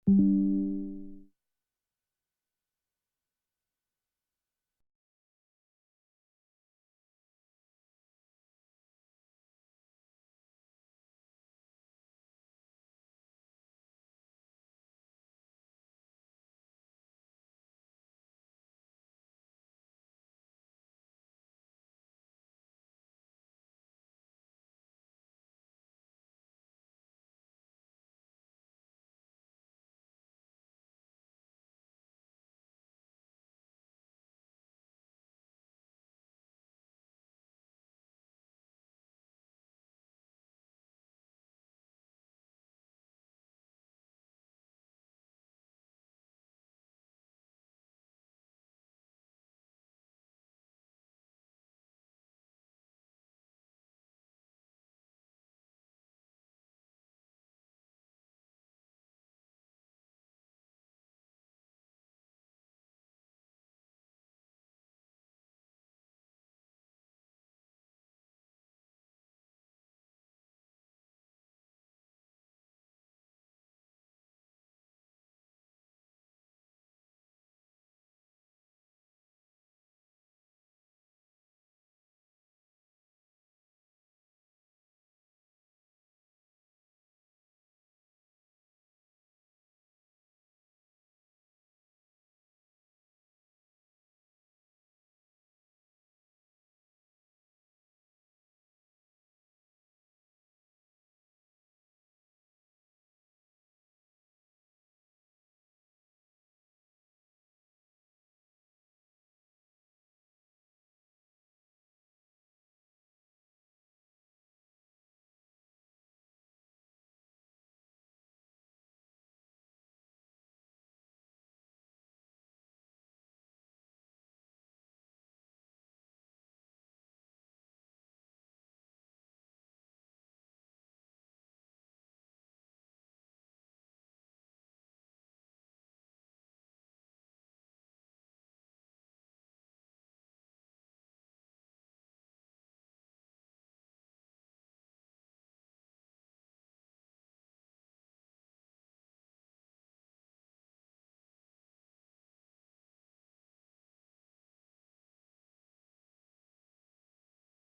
Speaker 1: Chao.